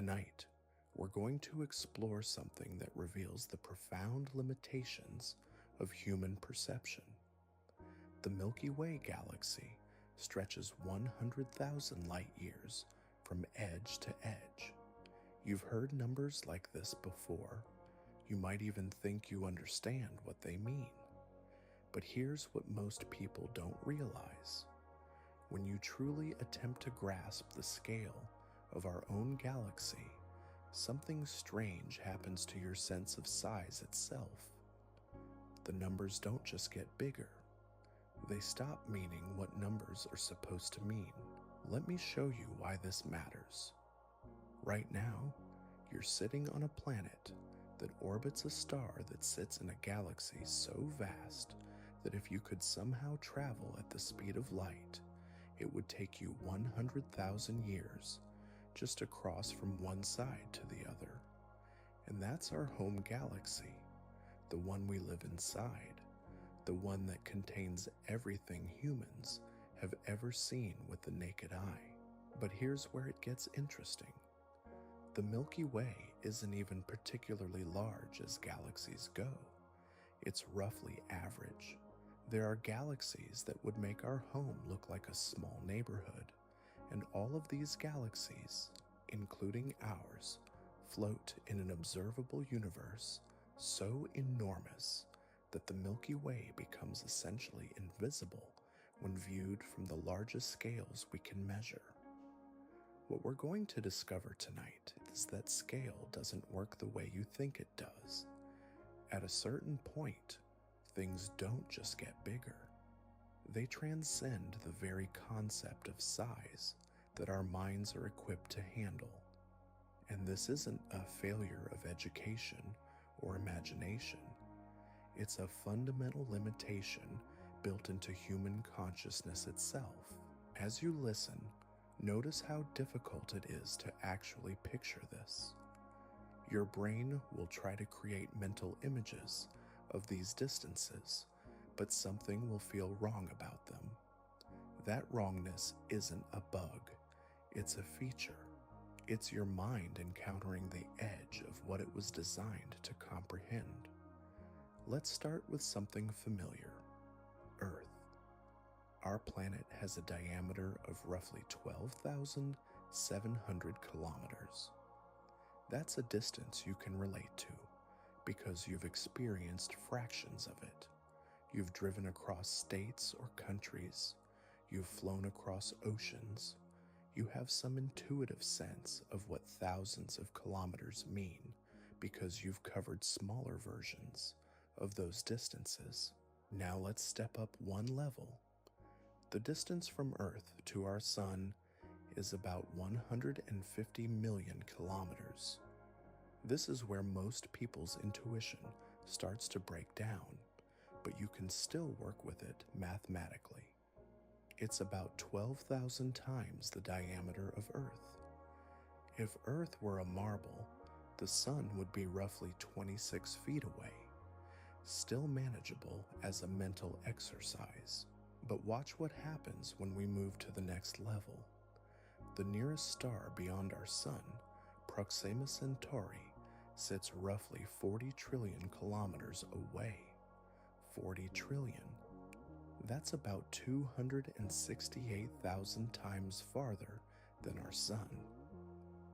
Tonight, we're going to explore something that reveals the profound limitations of human perception. The Milky Way Galaxy stretches 100,000 light years from edge to edge. You've heard numbers like this before. You might even think you understand what they mean. But here's what most people don't realize. When you truly attempt to grasp the scale of our own galaxy, something strange happens to your sense of size itself. The numbers don't just get bigger. They stop meaning what numbers are supposed to mean. Let me show you why this matters. Right now, you're sitting on a planet that orbits a star that sits in a galaxy so vast that if you could somehow travel at the speed of light, it would take you 100,000 years just to cross from one side to the other. And that's our home galaxy, the one we live inside, the one that contains everything humans have ever seen with the naked eye. But here's where it gets interesting. The Milky Way isn't even particularly large as galaxies go. It's roughly average. There are galaxies that would make our home look like a small neighborhood, and all of these galaxies, including ours, float in an observable universe so enormous that the Milky Way becomes essentially invisible when viewed from the largest scales we can measure. What we're going to discover tonight is that scale doesn't work the way you think it does. At a certain point, things don't just get bigger. They transcend the very concept of size that our minds are equipped to handle. And this isn't a failure of education or imagination. It's a fundamental limitation built into human consciousness itself. As you listen, notice how difficult it is to actually picture this. Your brain will try to create mental images of these distances, but something will feel wrong about them. That wrongness isn't a bug, it's a feature. It's your mind encountering the edge of what it was designed to comprehend. Let's start with something familiar: Earth. Our planet has a diameter of roughly 12,700 kilometers. That's a distance you can relate to because you've experienced fractions of it. You've driven across states or countries. You've flown across oceans. You have some intuitive sense of what thousands of kilometers mean because you've covered smaller versions of those distances. Now let's step up one level. The distance from Earth to our Sun is about 150 million kilometers. This is where most people's intuition starts to break down, but you can still work with it mathematically. It's about 12,000 times the diameter of Earth. If Earth were a marble, the Sun would be roughly 26 feet away, still manageable as a mental exercise. But watch what happens when we move to the next level. The nearest star beyond our Sun, Proxima Centauri, sits roughly 40 trillion kilometers away. 40 trillion. That's about 268,000 times farther than our Sun.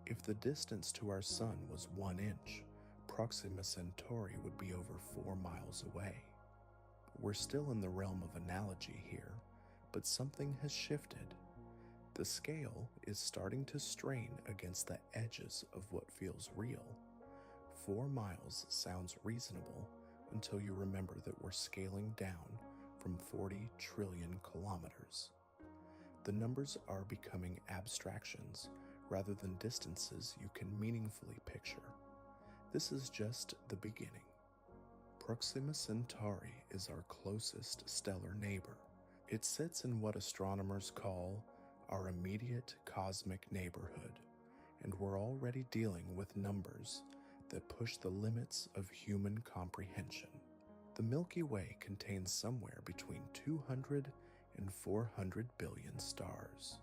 If the distance to our Sun was 1 inch, Proxima Centauri would be over 4 miles away. We're still in the realm of analogy here, but something has shifted. The scale is starting to strain against the edges of what feels real. 4 miles sounds reasonable until you remember that we're scaling down from 40 trillion kilometers. The numbers are becoming abstractions rather than distances you can meaningfully picture. This is just the beginning. Proxima Centauri is our closest stellar neighbor. It sits in what astronomers call our immediate cosmic neighborhood, and we're already dealing with numbers that push the limits of human comprehension. The Milky Way contains somewhere between 200 and 400 billion stars.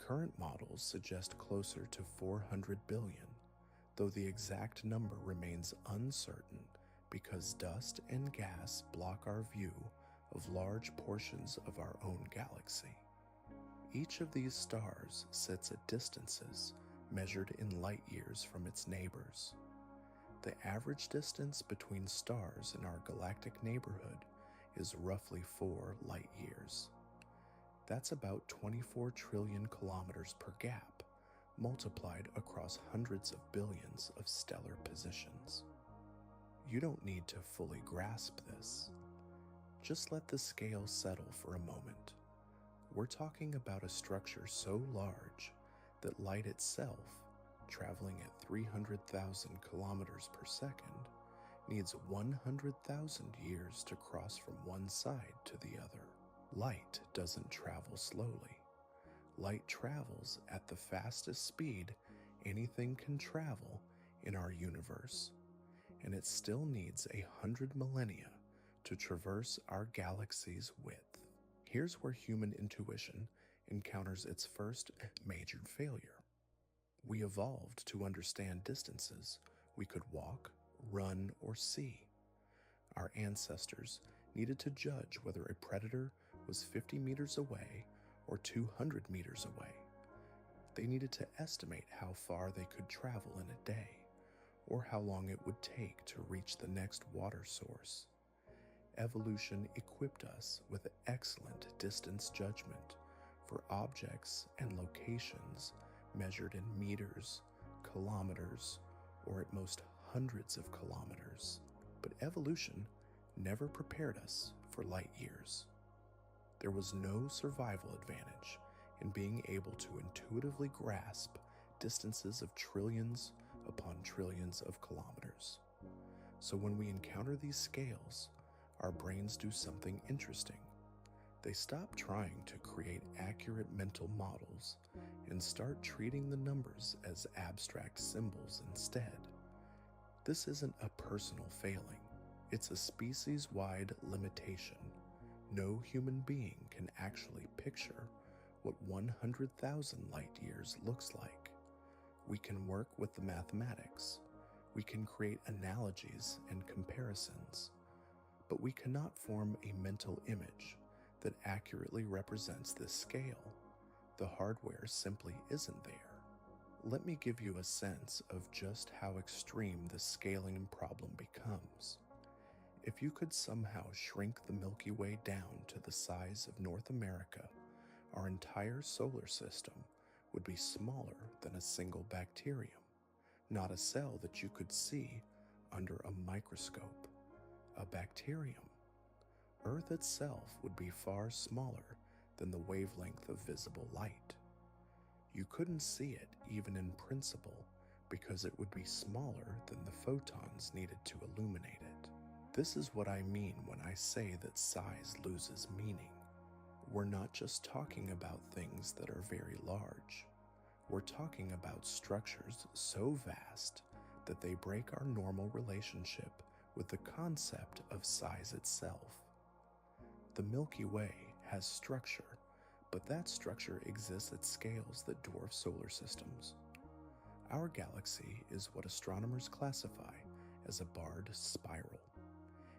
Current models suggest closer to 400 billion, though the exact number remains uncertain because dust and gas block our view of large portions of our own galaxy. Each of these stars sits at distances measured in light years from its neighbors. The average distance between stars in our galactic neighborhood is roughly 4 light years. That's about 24 trillion kilometers per gap, multiplied across hundreds of billions of stellar positions. You don't need to fully grasp this. Just let the scale settle for a moment. We're talking about a structure so large that light itself, traveling at 300,000 kilometers per second, needs 100,000 years to cross from one side to the other. Light doesn't travel slowly. Light travels at the fastest speed anything can travel in our universe, and it still needs 100 millennia to traverse our galaxy's width. Here's where human intuition encounters its first major failure. We evolved to understand distances we could walk, run, or see. Our ancestors needed to judge whether a predator was 50 meters away or 200 meters away. They needed to estimate how far they could travel in a day, or how long it would take to reach the next water source. Evolution equipped us with excellent distance judgment for objects and locations measured in meters, kilometers, or at most hundreds of kilometers. But evolution never prepared us for light years. There was no survival advantage in being able to intuitively grasp distances of trillions upon trillions of kilometers. So when we encounter these scales, our brains do something interesting. They stop trying to create accurate mental models and start treating the numbers as abstract symbols instead. This isn't a personal failing. It's a species-wide limitation. No human being can actually picture what 100,000 light years looks like. We can work with the mathematics. We can create analogies and comparisons. But we cannot form a mental image that accurately represents this scale. The hardware simply isn't there. Let me give you a sense of just how extreme the scaling problem becomes. If you could somehow shrink the Milky Way down to the size of North America, our entire solar system would be smaller than a single bacterium, not a cell that you could see under a microscope. A bacterium. Earth itself would be far smaller than the wavelength of visible light. You couldn't see it even in principle because it would be smaller than the photons needed to illuminate it. This is what I mean when I say that size loses meaning. We're not just talking about things that are very large. We're talking about structures so vast that they break our normal relationship with the concept of size itself. The Milky Way has structure, but that structure exists at scales that dwarf solar systems. Our galaxy is what astronomers classify as a barred spiral.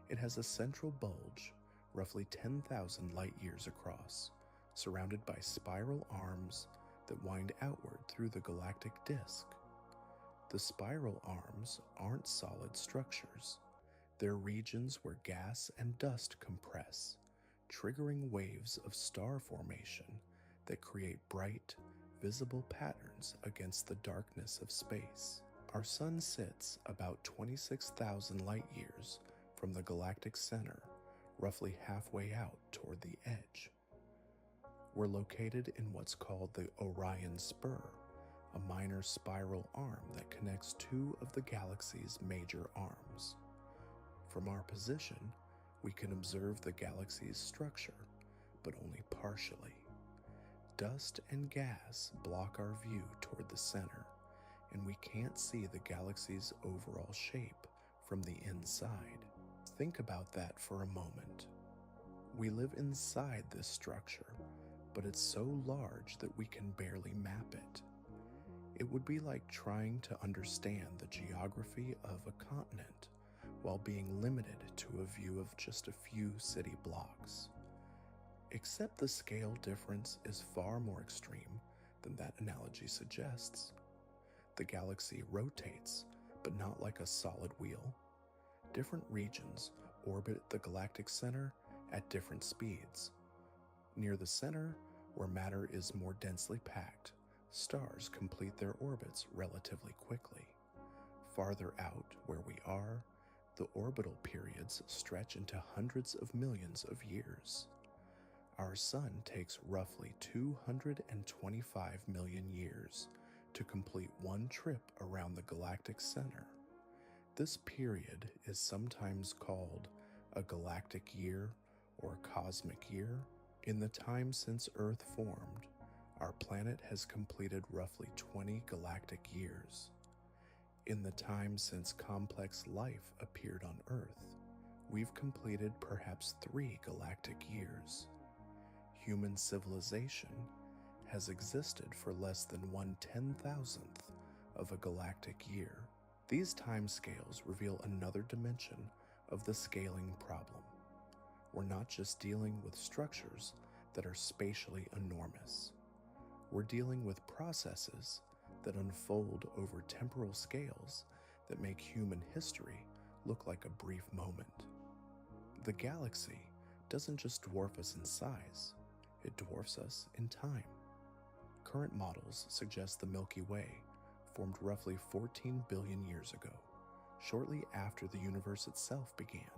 It has a central bulge, roughly 10,000 light years across, surrounded by spiral arms that wind outward through the galactic disk. The spiral arms aren't solid structures. They're regions where gas and dust compress, triggering waves of star formation that create bright, visible patterns against the darkness of space. Our sun sits about 26,000 light years from the galactic center, roughly halfway out toward the edge. We're located in what's called the Orion Spur, a minor spiral arm that connects two of the galaxy's major arms. From our position, we can observe the galaxy's structure, but only partially. Dust and gas block our view toward the center, and we can't see the galaxy's overall shape from the inside. Think about that for a moment. We live inside this structure, but it's so large that we can barely map it. It would be like trying to understand the geography of a continent while being limited to a view of just a few city blocks. Except the scale difference is far more extreme than that analogy suggests. The galaxy rotates, but not like a solid wheel. Different regions orbit the galactic center at different speeds. Near the center, where matter is more densely packed, stars complete their orbits relatively quickly. Farther out, where we are, the orbital periods stretch into hundreds of millions of years. Our Sun takes roughly 225 million years to complete one trip around the galactic center. This period is sometimes called a galactic year or cosmic year. In the time since Earth formed, our planet has completed roughly 20 galactic years. In the time since complex life appeared on Earth, we've completed perhaps 3 galactic years. Human civilization has existed for less than 1/10,000th of a galactic year. These timescales reveal another dimension of the scaling problem. We're not just dealing with structures that are spatially enormous. We're dealing with processes that unfold over temporal scales that make human history look like a brief moment. The galaxy doesn't just dwarf us in size, it dwarfs us in time. Current models suggest the Milky Way formed roughly 14 billion years ago, shortly after the universe itself began.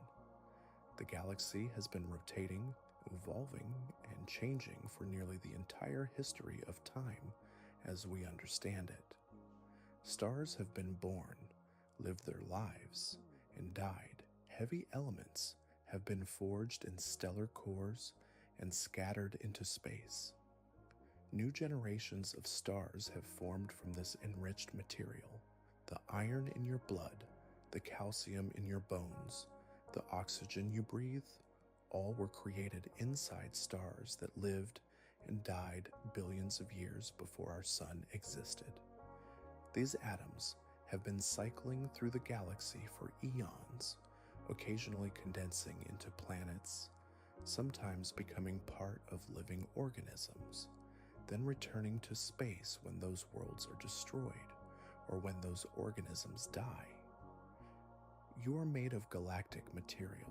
The galaxy has been rotating, evolving, and changing for nearly the entire history of time as we understand it. Stars have been born, lived their lives, and died. Heavy elements have been forged in stellar cores and scattered into space. New generations of stars have formed from this enriched material. The iron in your blood, the calcium in your bones, the oxygen you breathe, all were created inside stars that lived and died billions of years before our sun existed. These atoms have been cycling through the galaxy for eons, occasionally condensing into planets, sometimes becoming part of living organisms, then returning to space when those worlds are destroyed or when those organisms die. You are made of galactic material.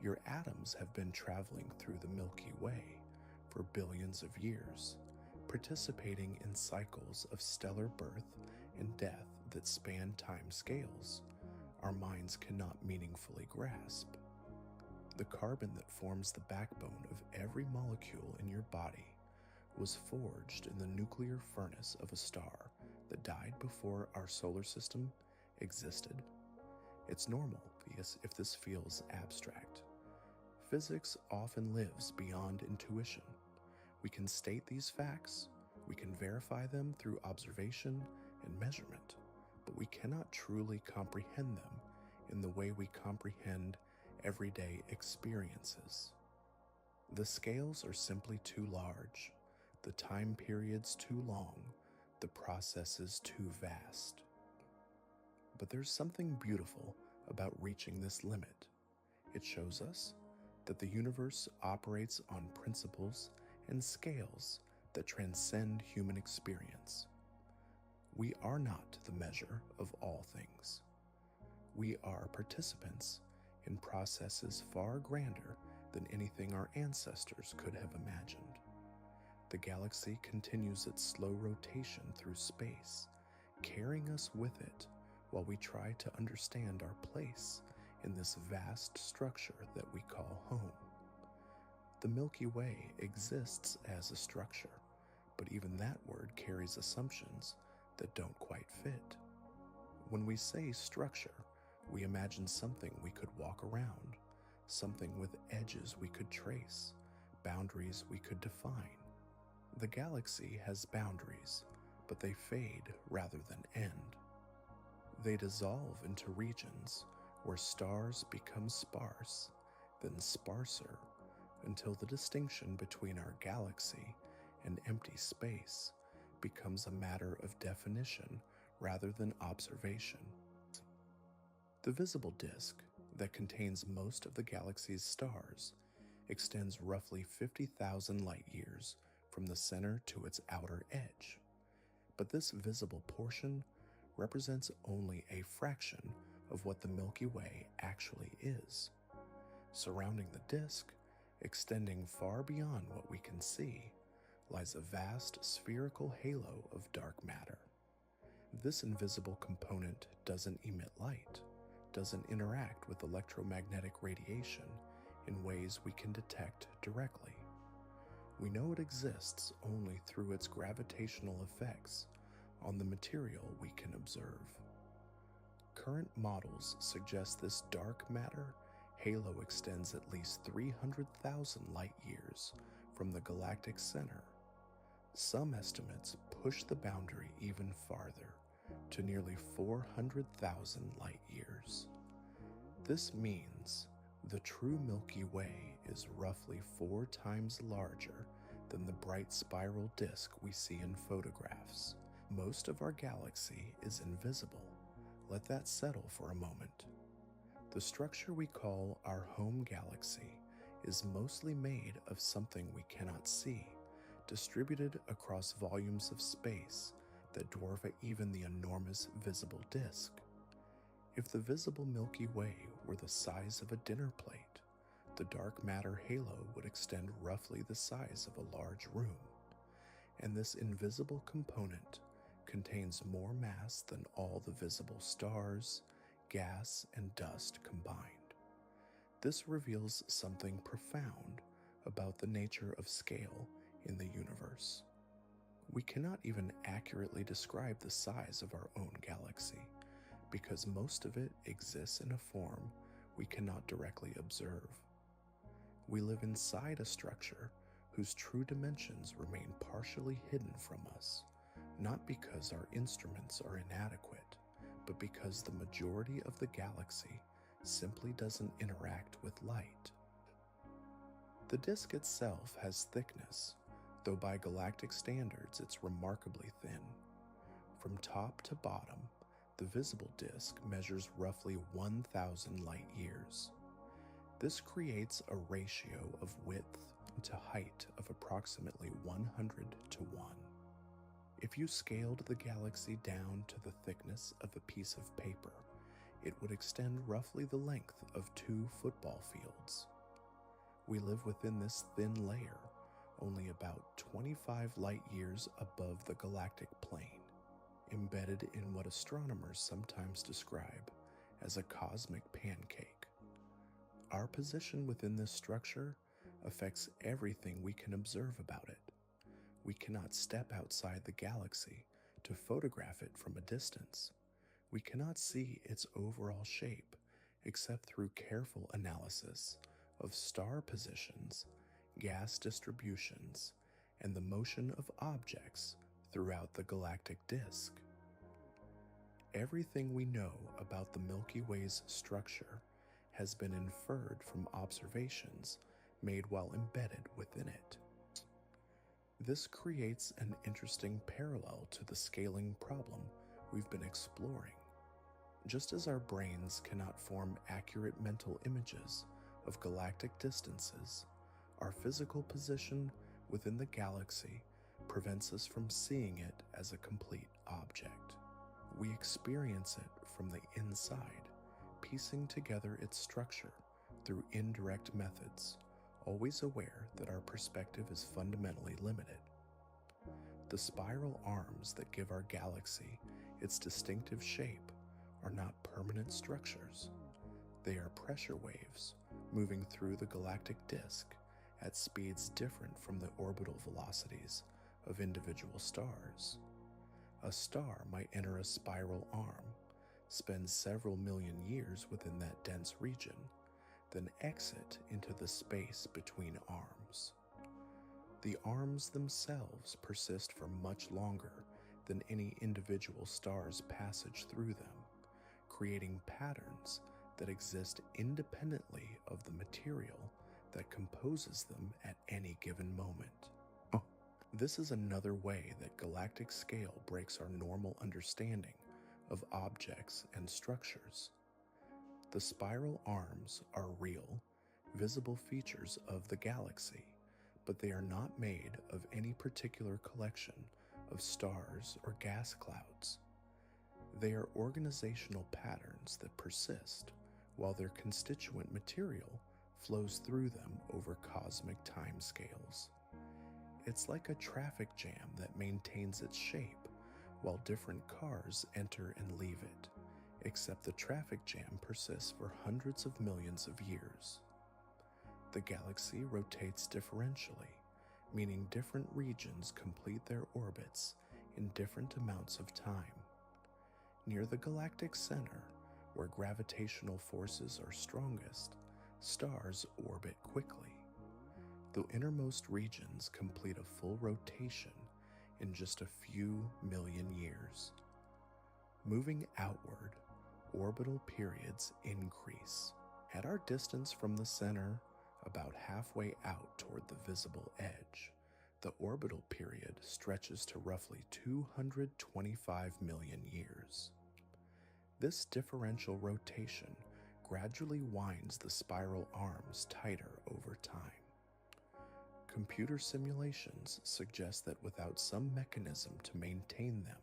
Your atoms have been traveling through the Milky Way for billions of years, participating in cycles of stellar birth and death that span time scales our minds cannot meaningfully grasp. The carbon that forms the backbone of every molecule in your body was forged in the nuclear furnace of a star that died before our solar system existed. It's normal if this feels abstract. Physics often lives beyond intuition. We can state these facts, we can verify them through observation and measurement, but we cannot truly comprehend them in the way we comprehend everyday experiences. The scales are simply too large, the time periods too long, the processes too vast. But there's something beautiful about reaching this limit. It shows us that the universe operates on principles and scales that transcend human experience. We are not the measure of all things. We are participants in processes far grander than anything our ancestors could have imagined. The galaxy continues its slow rotation through space, carrying us with it while we try to understand our place in this vast structure that we call home. The Milky Way exists as a structure, but even that word carries assumptions that don't quite fit. When we say structure, we imagine something we could walk around, something with edges we could trace, boundaries we could define. The galaxy has boundaries, but they fade rather than end. They dissolve into regions where stars become sparse, then sparser, until the distinction between our galaxy and empty space becomes a matter of definition rather than observation. The visible disk that contains most of the galaxy's stars extends roughly 50,000 light years from the center to its outer edge. But this visible portion represents only a fraction of what the Milky Way actually is. Surrounding the disk, extending far beyond what we can see, lies a vast spherical halo of dark matter. This invisible component doesn't emit light, doesn't interact with electromagnetic radiation in ways we can detect directly. We know it exists only through its gravitational effects on the material we can observe. Current models suggest this dark matter halo extends at least 300,000 light years from the galactic center. Some estimates push the boundary even farther, to nearly 400,000 light years. This means the true Milky Way is roughly 4 times larger than the bright spiral disk we see in photographs. Most of our galaxy is invisible. Let that settle for a moment. The structure we call our home galaxy is mostly made of something we cannot see, distributed across volumes of space that dwarf even the enormous visible disk. If the visible Milky Way were the size of a dinner plate, the dark matter halo would extend roughly the size of a large room, and this invisible component contains more mass than all the visible stars, gas, and dust combined. This reveals something profound about the nature of scale in the universe. We cannot even accurately describe the size of our own galaxy, because most of it exists in a form we cannot directly observe. We live inside a structure whose true dimensions remain partially hidden from us, not because our instruments are inadequate, but because the majority of the galaxy simply doesn't interact with light. The disk itself has thickness, though by galactic standards it's remarkably thin. From top to bottom, the visible disk measures roughly 1,000 light years. This creates a ratio of width to height of approximately 100 to 1. If you scaled the galaxy down to the thickness of a piece of paper, it would extend roughly the length of 2 football fields. We live within this thin layer, only about 25 light years above the galactic plane, embedded in what astronomers sometimes describe as a cosmic pancake. Our position within this structure affects everything we can observe about it. We cannot step outside the galaxy to photograph it from a distance. We cannot see its overall shape except through careful analysis of star positions, gas distributions, and the motion of objects throughout the galactic disk. Everything we know about the Milky Way's structure has been inferred from observations made while embedded within it. This creates an interesting parallel to the scaling problem we've been exploring. Just as our brains cannot form accurate mental images of galactic distances, our physical position within the galaxy prevents us from seeing it as a complete object. We experience it from the inside, piecing together its structure through indirect methods, always aware that our perspective is fundamentally limited. The spiral arms that give our galaxy its distinctive shape are not permanent structures. They are pressure waves moving through the galactic disk at speeds different from the orbital velocities of individual stars. A star might enter a spiral arm, spend several million years within that dense region, then exit into the space between arms. The arms themselves persist for much longer than any individual star's passage through them, creating patterns that exist independently of the material that composes them at any given moment. This is another way that galactic scale breaks our normal understanding of objects and structures. The spiral arms are real, visible features of the galaxy, but they are not made of any particular collection of stars or gas clouds. They are organizational patterns that persist while their constituent material flows through them over cosmic timescales. It's like a traffic jam that maintains its shape while different cars enter and leave it, except the traffic jam persists for hundreds of millions of years. The galaxy rotates differentially, meaning different regions complete their orbits in different amounts of time. Near the galactic center, where gravitational forces are strongest, stars orbit quickly. The innermost regions complete a full rotation in just a few million years. Moving outward, orbital periods increase. At our distance from the center, about halfway out toward the visible edge, the orbital period stretches to roughly 225 million years. This differential rotation gradually winds the spiral arms tighter over time. Computer simulations suggest that without some mechanism to maintain them,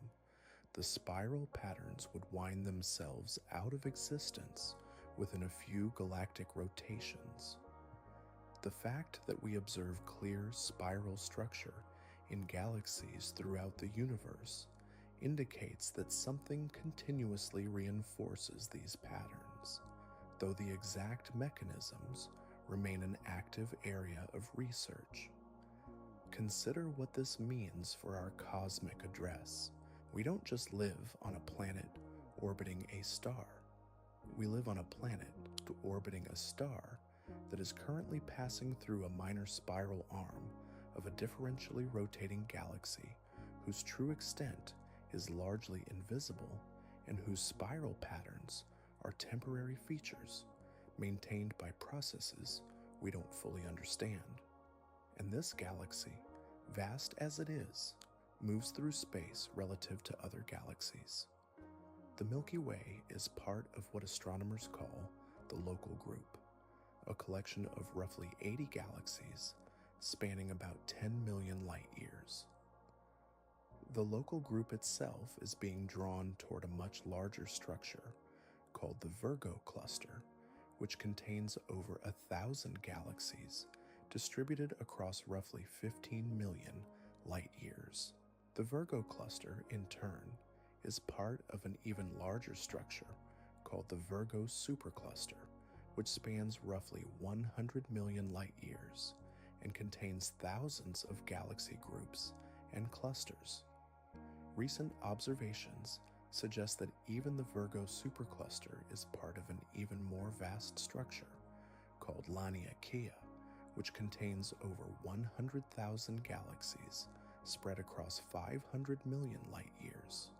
the spiral patterns would wind themselves out of existence within a few galactic rotations. The fact that we observe clear spiral structure in galaxies throughout the universe indicates that something continuously reinforces these patterns, though the exact mechanisms remain an active area of research. Consider what this means for our cosmic address. We don't just live on a planet orbiting a star. We live on a planet orbiting a star that is currently passing through a minor spiral arm of a differentially rotating galaxy whose true extent is largely invisible and whose spiral patterns are temporary features maintained by processes we don't fully understand. And this galaxy, vast as it is, moves through space relative to other galaxies. The Milky Way is part of what astronomers call the local group, a collection of roughly 80 galaxies spanning about 10 million light years. The local group itself is being drawn toward a much larger structure called the Virgo cluster, which contains over 1,000 galaxies distributed across roughly 15 million light years. The Virgo cluster, in turn, is part of an even larger structure called the Virgo supercluster, which spans roughly 100 million light years and contains thousands of galaxy groups and clusters. Recent observations suggest that even the Virgo supercluster is part of an even more vast structure called Laniakea, which contains over 100,000 galaxies spread across 500 million light years.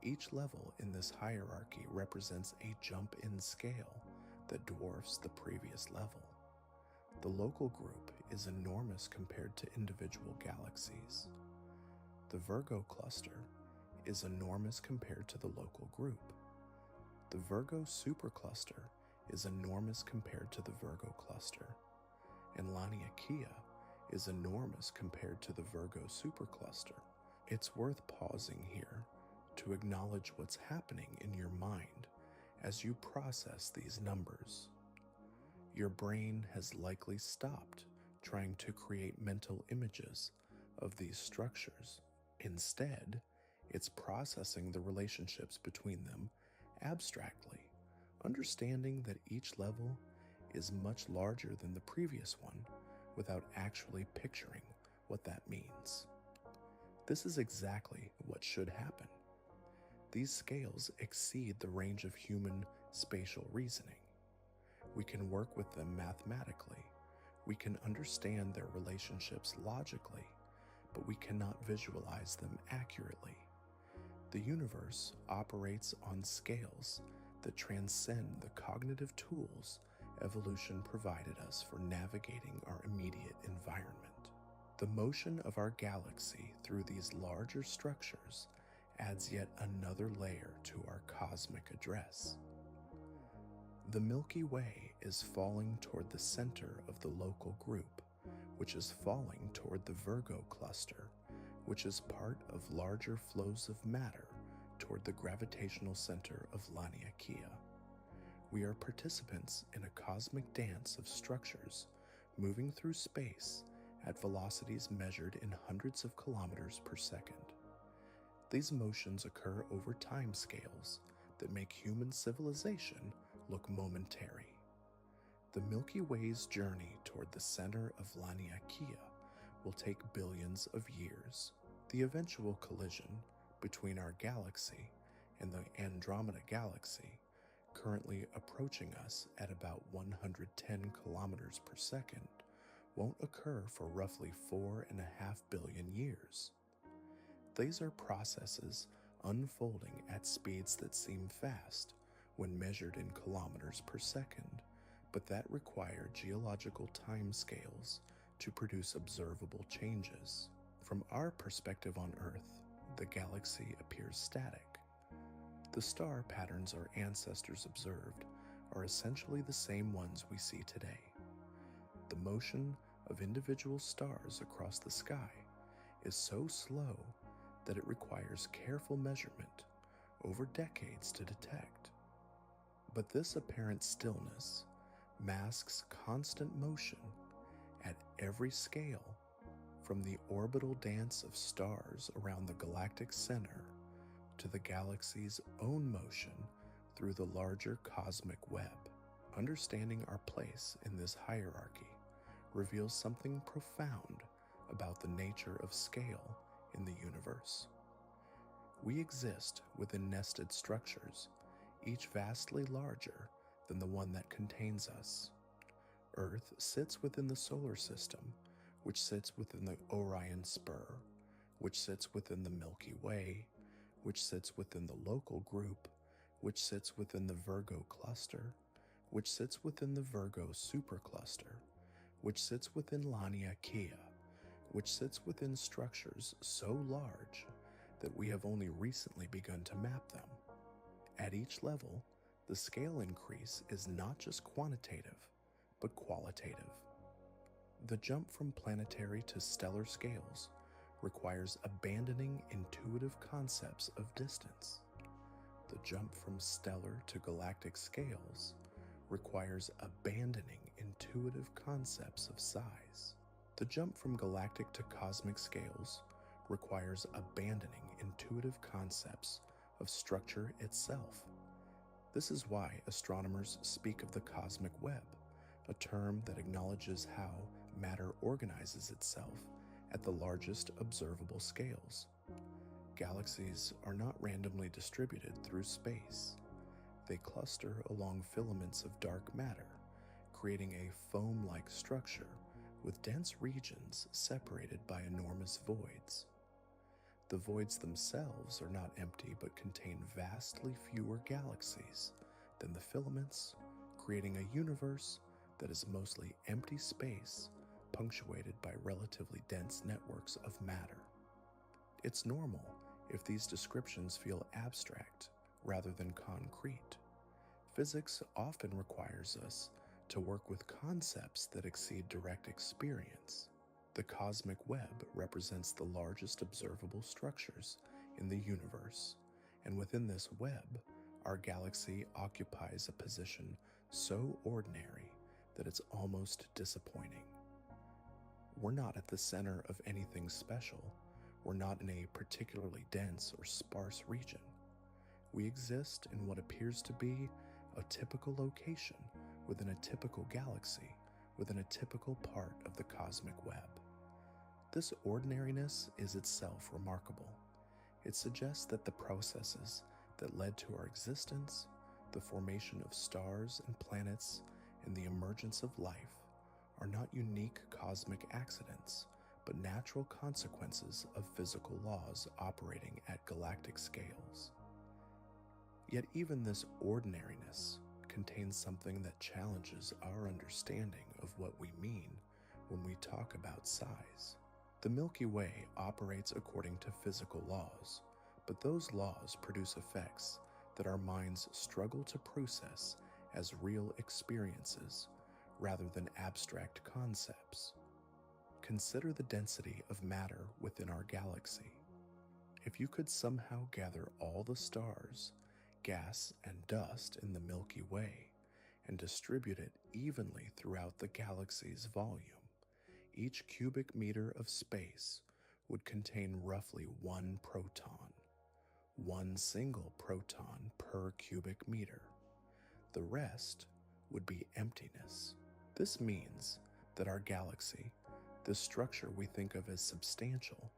Each level in this hierarchy represents a jump in scale that dwarfs the previous level. The local group is enormous compared to individual galaxies. The Virgo cluster is enormous compared to the local group. The Virgo supercluster is enormous compared to the Virgo cluster, and Laniakea is enormous compared to the Virgo supercluster. It's worth pausing here to acknowledge what's happening in your mind as you process these numbers. Your brain has likely stopped trying to create mental images of these structures. Instead, it's processing the relationships between them abstractly, understanding that each level is much larger than the previous one without actually picturing what that means. This is exactly what should happen. These scales exceed the range of human spatial reasoning. We can work with them mathematically. We can understand their relationships logically, but we cannot visualize them accurately. The universe operates on scales that transcend the cognitive tools evolution provided us for navigating our immediate environment. The motion of our galaxy through these larger structures adds yet another layer to our cosmic address. The Milky Way is falling toward the center of the local group, which is falling toward the Virgo cluster, which is part of larger flows of matter toward the gravitational center of Laniakea. We are participants in a cosmic dance of structures moving through space at velocities measured in hundreds of kilometers per second. These motions occur over time scales that make human civilization look momentary. The Milky Way's journey toward the center of Laniakea will take billions of years. The eventual collision between our galaxy and the Andromeda Galaxy, currently approaching us at about 110 kilometers per second, won't occur for roughly 4.5 billion years. These are processes unfolding at speeds that seem fast when measured in kilometers per second, but that require geological timescales to produce observable changes. From our perspective on Earth, the galaxy appears static. The star patterns our ancestors observed are essentially the same ones we see today. The motion of individual stars across the sky is so slow that it requires careful measurement over decades to detect. But this apparent stillness masks constant motion at every scale, from the orbital dance of stars around the galactic center to the galaxy's own motion through the larger cosmic web. Understanding our place in this hierarchy reveals something profound about the nature of scale in the universe. We exist within nested structures, each vastly larger than the one that contains us. Earth sits within the solar system, which sits within the Orion Spur, which sits within the Milky Way, which sits within the local group, which sits within the Virgo cluster, which sits within the Virgo supercluster, which sits within Laniakea, which sits within structures so large that we have only recently begun to map them. At each level, the scale increase is not just quantitative, but qualitative. The jump from planetary to stellar scales requires abandoning intuitive concepts of distance. The jump from stellar to galactic scales requires abandoning intuitive concepts of size. The jump from galactic to cosmic scales requires abandoning intuitive concepts of structure itself. This is why astronomers speak of the cosmic web, a term that acknowledges how matter organizes itself at the largest observable scales. Galaxies are not randomly distributed through space. They cluster along filaments of dark matter, creating a foam-like structure with dense regions separated by enormous voids. The voids themselves are not empty but contain vastly fewer galaxies than the filaments, creating a universe that is mostly empty space punctuated by relatively dense networks of matter. It's normal if these descriptions feel abstract rather than concrete. Physics often requires us to work with concepts that exceed direct experience. The cosmic web represents the largest observable structures in the universe, and within this web, our galaxy occupies a position so ordinary that it's almost disappointing. We're not at the center of anything special. We're not in a particularly dense or sparse region. We exist in what appears to be a typical location within a typical galaxy, within a typical part of the cosmic web. This ordinariness is itself remarkable. It suggests that the processes that led to our existence, the formation of stars and planets, and the emergence of life are not unique cosmic accidents, but natural consequences of physical laws operating at galactic scales. Yet even this ordinariness contains something that challenges our understanding of what we mean when we talk about size. The Milky Way operates according to physical laws, but those laws produce effects that our minds struggle to process as real experiences rather than abstract concepts. Consider the density of matter within our galaxy. If you could somehow gather all the stars, gas, and dust in the Milky Way and distribute it evenly throughout the galaxy's volume, each cubic meter of space would contain roughly one proton, one single proton per cubic meter. The rest would be emptiness. This means that our galaxy, the structure we think of as substantial,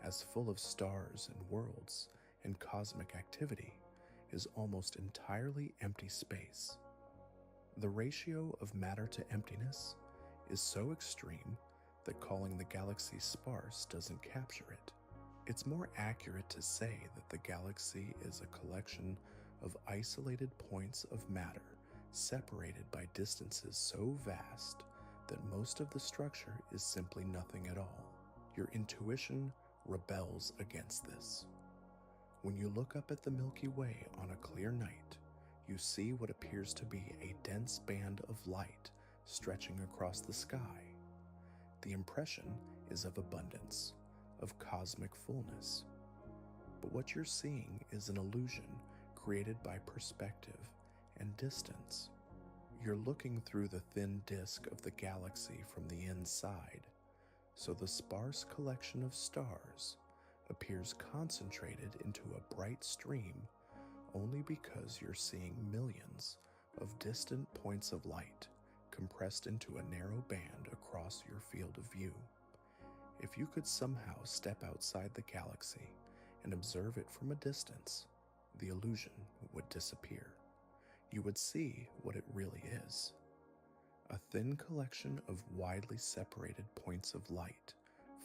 as full of stars and worlds and cosmic activity, is almost entirely empty space. The ratio of matter to emptiness is so extreme that calling the galaxy sparse doesn't capture it. It's more accurate to say that the galaxy is a collection of isolated points of matter separated by distances so vast that most of the structure is simply nothing at all. Your intuition rebels against this. When you look up at the Milky Way on a clear night, you see what appears to be a dense band of light stretching across the sky. The impression is of abundance, of cosmic fullness. But what you're seeing is an illusion created by perspective and distance. You're looking through the thin disk of the galaxy from the inside, so the sparse collection of stars appears concentrated into a bright stream only because you're seeing millions of distant points of light compressed into a narrow band across your field of view. If you could somehow step outside the galaxy and observe it from a distance, the illusion would disappear. You would see what it really is: a thin collection of widely separated points of light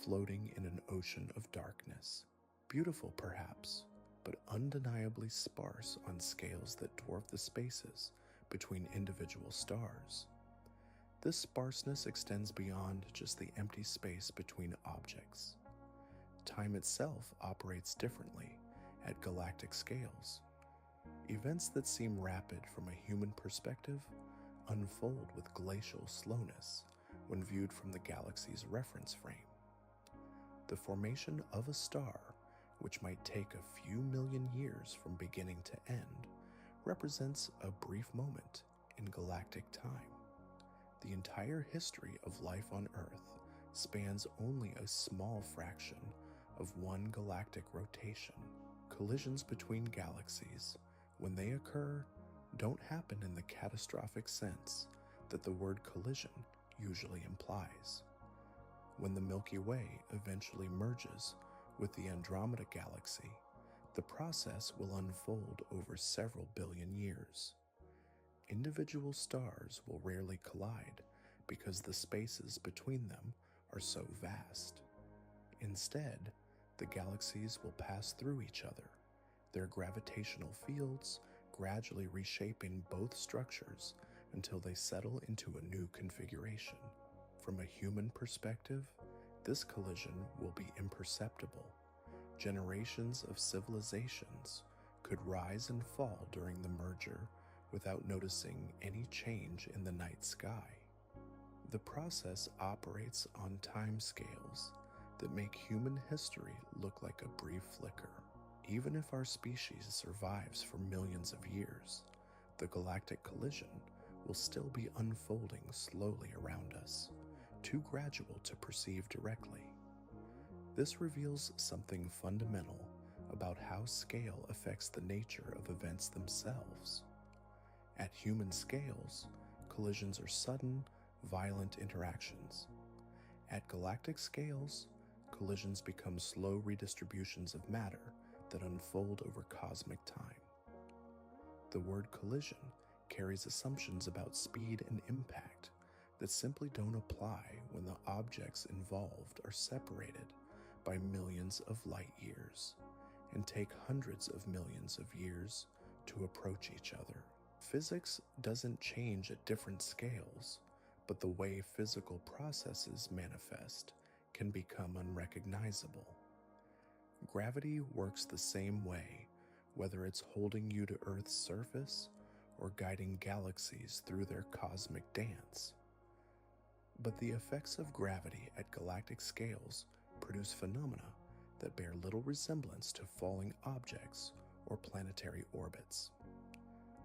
floating in an ocean of darkness. Beautiful, perhaps, but undeniably sparse on scales that dwarf the spaces between individual stars. This sparseness extends beyond just the empty space between objects. Time itself operates differently at galactic scales. Events that seem rapid from a human perspective unfold with glacial slowness when viewed from the galaxy's reference frame. The formation of a star, which might take a few million years from beginning to end, represents a brief moment in galactic time. The entire history of life on Earth spans only a small fraction of one galactic rotation. Collisions between galaxies, when they occur, don't happen in the catastrophic sense that the word collision usually implies. When the Milky Way eventually merges with the Andromeda Galaxy, the process will unfold over several billion years. Individual stars will rarely collide because the spaces between them are so vast. Instead, the galaxies will pass through each other, their gravitational fields gradually reshaping both structures until they settle into a new configuration. From a human perspective, this collision will be imperceptible. Generations of civilizations could rise and fall during the merger without noticing any change in the night sky. The process operates on time scales that make human history look like a brief flicker. Even if our species survives for millions of years, the galactic collision will still be unfolding slowly around us, too gradual to perceive directly. This reveals something fundamental about how scale affects the nature of events themselves. At human scales, collisions are sudden, violent interactions. At galactic scales, collisions become slow redistributions of matter that unfold over cosmic time. The word collision carries assumptions about speed and impact that simply don't apply when the objects involved are separated by millions of light years and take hundreds of millions of years to approach each other. Physics doesn't change at different scales, but the way physical processes manifest can become unrecognizable. Gravity works the same way, whether it's holding you to Earth's surface or guiding galaxies through their cosmic dance. But the effects of gravity at galactic scales produce phenomena that bear little resemblance to falling objects or planetary orbits.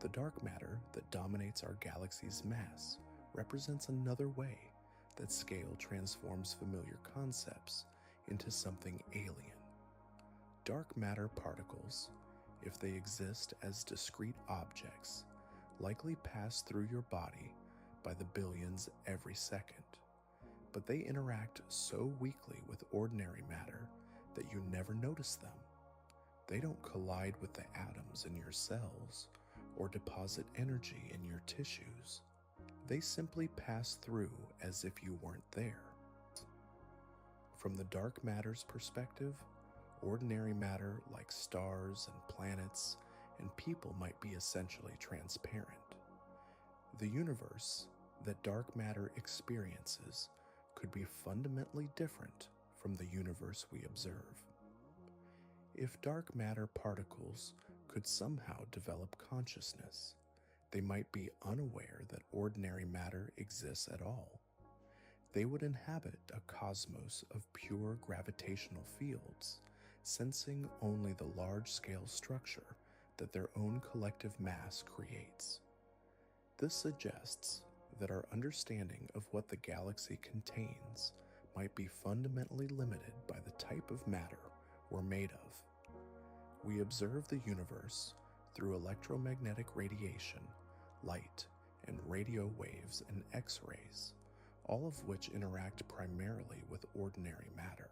The dark matter that dominates our galaxy's mass represents another way that scale transforms familiar concepts into something alien. Dark matter particles, if they exist as discrete objects, likely pass through your body by the billions every second, but they interact so weakly with ordinary matter that you never notice them. They don't collide with the atoms in your cells or deposit energy in your tissues. They simply pass through as if you weren't there. From the dark matter's perspective, ordinary matter like stars and planets and people might be essentially transparent. The universe that dark matter experiences could be fundamentally different from the universe we observe. If dark matter particles could somehow develop consciousness, they might be unaware that ordinary matter exists at all. They would inhabit a cosmos of pure gravitational fields, sensing only the large-scale structure that their own collective mass creates. This suggests that our understanding of what the galaxy contains might be fundamentally limited by the type of matter we're made of. We observe the universe through electromagnetic radiation, light, and radio waves and X-rays, all of which interact primarily with ordinary matter.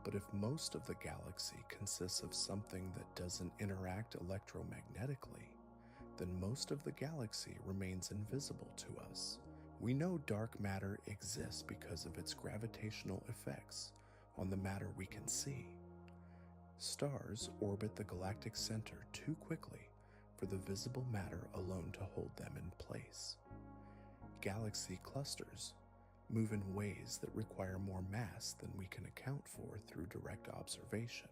But if most of the galaxy consists of something that doesn't interact electromagnetically, then most of the galaxy remains invisible to us. We know dark matter exists because of its gravitational effects on the matter we can see. Stars orbit the galactic center too quickly for the visible matter alone to hold them in place. Galaxy clusters move in ways that require more mass than we can account for through direct observation.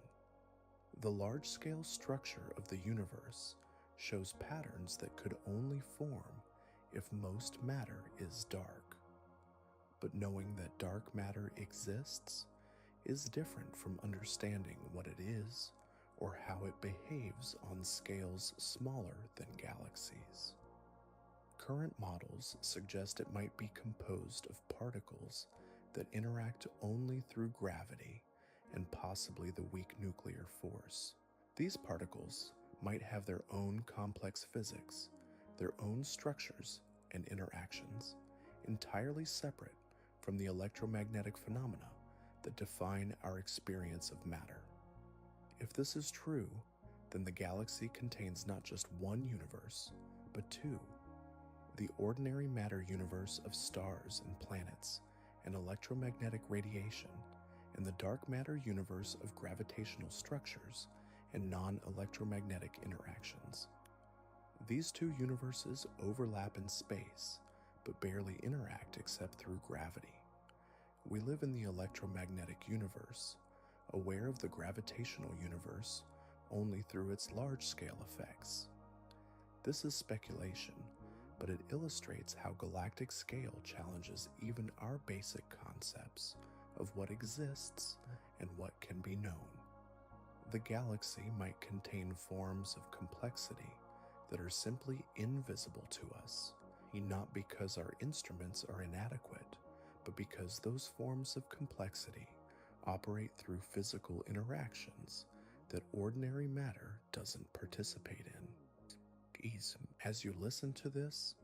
The large-scale structure of the universe shows patterns that could only form if most matter is dark. But knowing that dark matter exists is different from understanding what it is or how it behaves on scales smaller than galaxies. Current models suggest it might be composed of particles that interact only through gravity and possibly the weak nuclear force. These particles might have their own complex physics, their own structures and interactions, entirely separate from the electromagnetic phenomena that define our experience of matter. If this is true, then the galaxy contains not just one universe, but two: the ordinary matter universe of stars and planets and electromagnetic radiation, and the dark matter universe of gravitational structures and non-electromagnetic interactions. These two universes overlap in space, but barely interact except through gravity. We live in the electromagnetic universe, aware of the gravitational universe only through its large-scale effects. This is speculation, but it illustrates how galactic scale challenges even our basic concepts of what exists and what can be known. The galaxy might contain forms of complexity that are simply invisible to us, not because our instruments are inadequate, but because those forms of complexity operate through physical interactions that ordinary matter doesn't participate in. As you listen to this,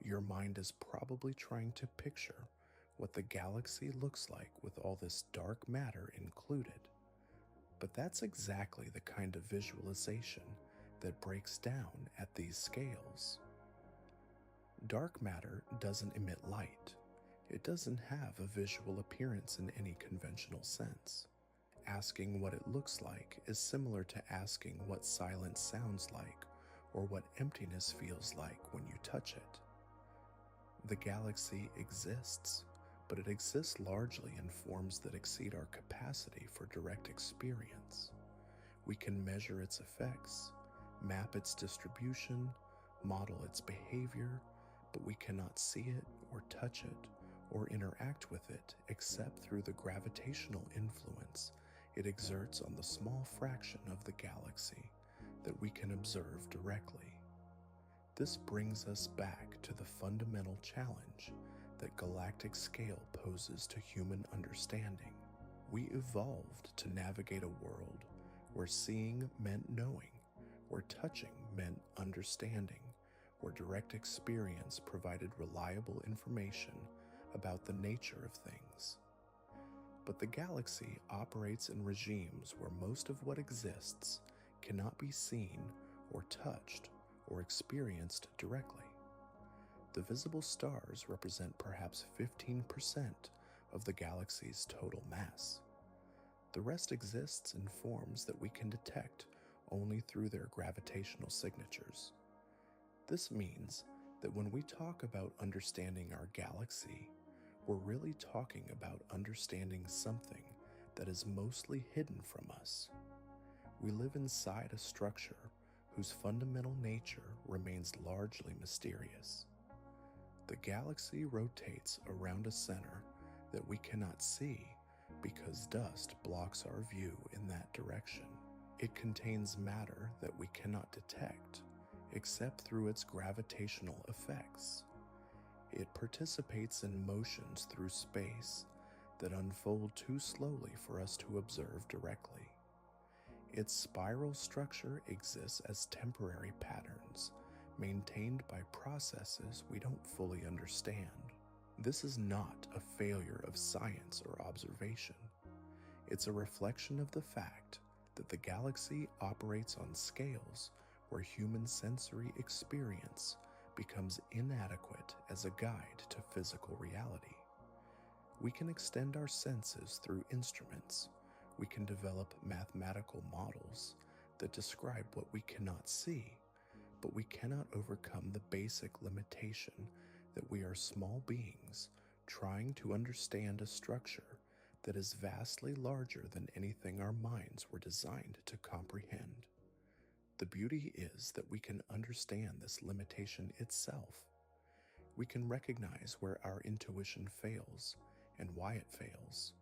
your mind is probably trying to picture what the galaxy looks like with all this dark matter included. But that's exactly the kind of visualization that breaks down at these scales. Dark matter doesn't emit light. It doesn't have a visual appearance in any conventional sense. Asking what it looks like is similar to asking what silence sounds like or what emptiness feels like when you touch it. The galaxy exists, but it exists largely in forms that exceed our capacity for direct experience. We can measure its effects, map its distribution, model its behavior, but we cannot see it or touch it or interact with it except through the gravitational influence it exerts on the small fraction of the galaxy that we can observe directly. This brings us back to the fundamental challenge that galactic scale poses to human understanding. We evolved to navigate a world where seeing meant knowing, where touching meant understanding, where direct experience provided reliable information about the nature of things. But the galaxy operates in regimes where most of what exists cannot be seen or touched or experienced directly. The visible stars represent perhaps 15% of the galaxy's total mass. The rest exists in forms that we can detect only through their gravitational signatures. This means that when we talk about understanding our galaxy, we're really talking about understanding something that is mostly hidden from us. We live inside a structure whose fundamental nature remains largely mysterious. The galaxy rotates around a center that we cannot see because dust blocks our view in that direction. It contains matter that we cannot detect except through its gravitational effects. It participates in motions through space that unfold too slowly for us to observe directly. Its spiral structure exists as temporary patterns, maintained by processes we don't fully understand. This is not a failure of science or observation. It's a reflection of the fact that the galaxy operates on scales where human sensory experience becomes inadequate as a guide to physical reality. We can extend our senses through instruments. We can develop mathematical models that describe what we cannot see, but we cannot overcome the basic limitation that we are small beings trying to understand a structure that is vastly larger than anything our minds were designed to comprehend. The beauty is that we can understand this limitation itself. We can recognize where our intuition fails and why it fails.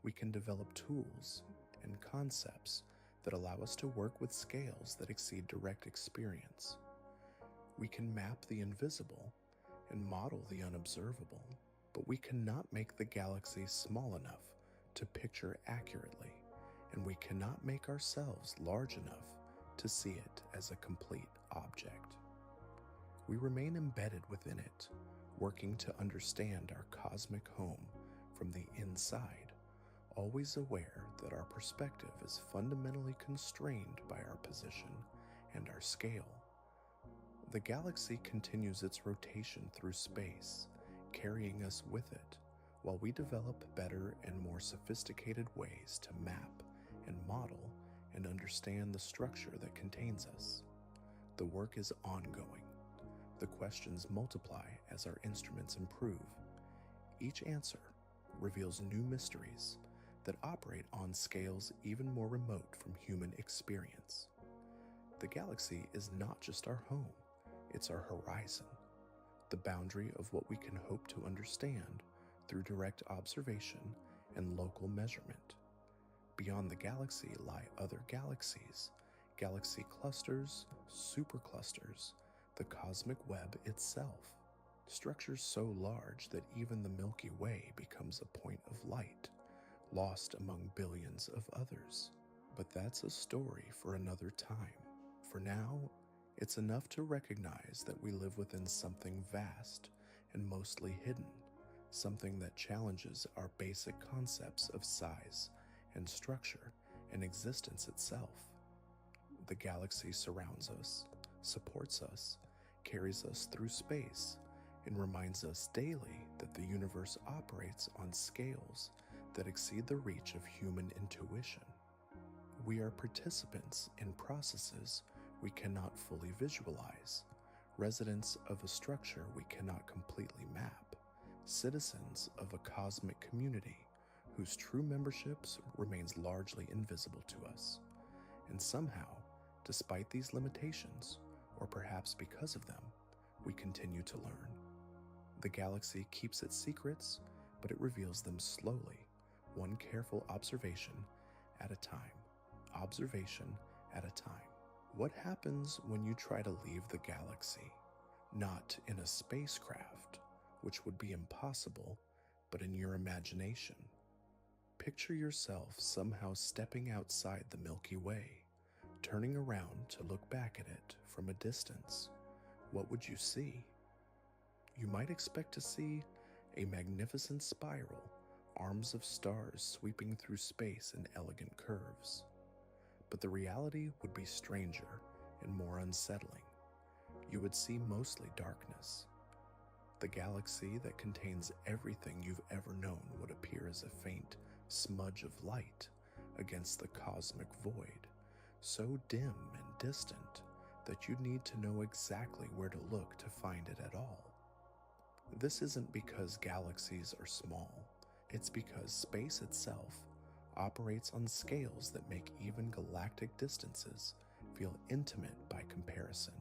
We can develop tools and concepts that allow us to work with scales that exceed direct experience. We can map the invisible and model the unobservable, but we cannot make the galaxy small enough to picture accurately, and we cannot make ourselves large enough to see it as a complete object. We remain embedded within it, working to understand our cosmic home from the inside, always aware that our perspective is fundamentally constrained by our position and our scale. The galaxy continues its rotation through space, carrying us with it, while we develop better and more sophisticated ways to map and model and understand the structure that contains us. The work is ongoing. The questions multiply as our instruments improve. Each answer reveals new mysteries that operate on scales even more remote from human experience. The galaxy is not just our home, it's our horizon, the boundary of what we can hope to understand through direct observation and local measurement. Beyond the galaxy lie other galaxies, galaxy clusters, superclusters, the cosmic web itself, structures so large that even the Milky Way becomes a point of light, lost among billions of others. But that's a story for another time. For now, it's enough to recognize that we live within something vast and mostly hidden, something that challenges our basic concepts of size and structure and existence itself. The galaxy surrounds us, supports us, carries us through space, and reminds us daily that the universe operates on scales that exceed the reach of human intuition. We are participants in processes we cannot fully visualize, residents of a structure we cannot completely map, citizens of a cosmic community whose true memberships remains largely invisible to us. And somehow, despite these limitations, or perhaps because of them, we continue to learn. The galaxy keeps its secrets, but it reveals them slowly, one careful observation at a time. Observation at a time. What happens when you try to leave the galaxy? Not in a spacecraft, which would be impossible, but in your imagination. Picture yourself somehow stepping outside the Milky Way, turning around to look back at it from a distance. What would you see? You might expect to see a magnificent spiral, arms of stars sweeping through space in elegant curves. But the reality would be stranger and more unsettling. You would see mostly darkness. The galaxy that contains everything you've ever known would appear as a faint smudge of light against the cosmic void, so dim and distant that you'd need to know exactly where to look to find it at all. This isn't because galaxies are small, it's because space itself operates on scales that make even galactic distances feel intimate by comparison.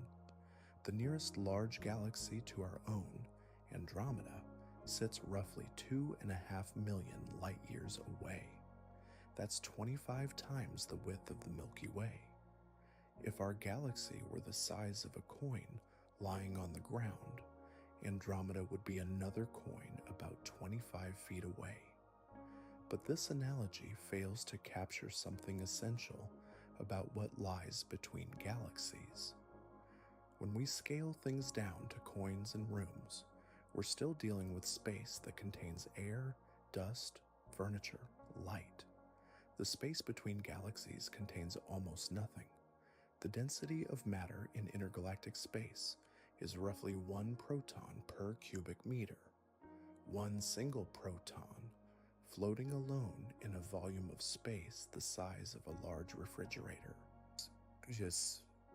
The nearest large galaxy to our own, Andromeda, sits roughly 2.5 million light-years away. That's 25 times the width of the Milky Way. If our galaxy were the size of a coin lying on the ground, Andromeda would be another coin about 25 feet away. But this analogy fails to capture something essential about what lies between galaxies. When we scale things down to coins and rooms, we're still dealing with space that contains air, dust, furniture, light. The space between galaxies contains almost nothing. The density of matter in intergalactic space is roughly 1 proton per cubic meter. One single proton floating alone in a volume of space the size of a large refrigerator.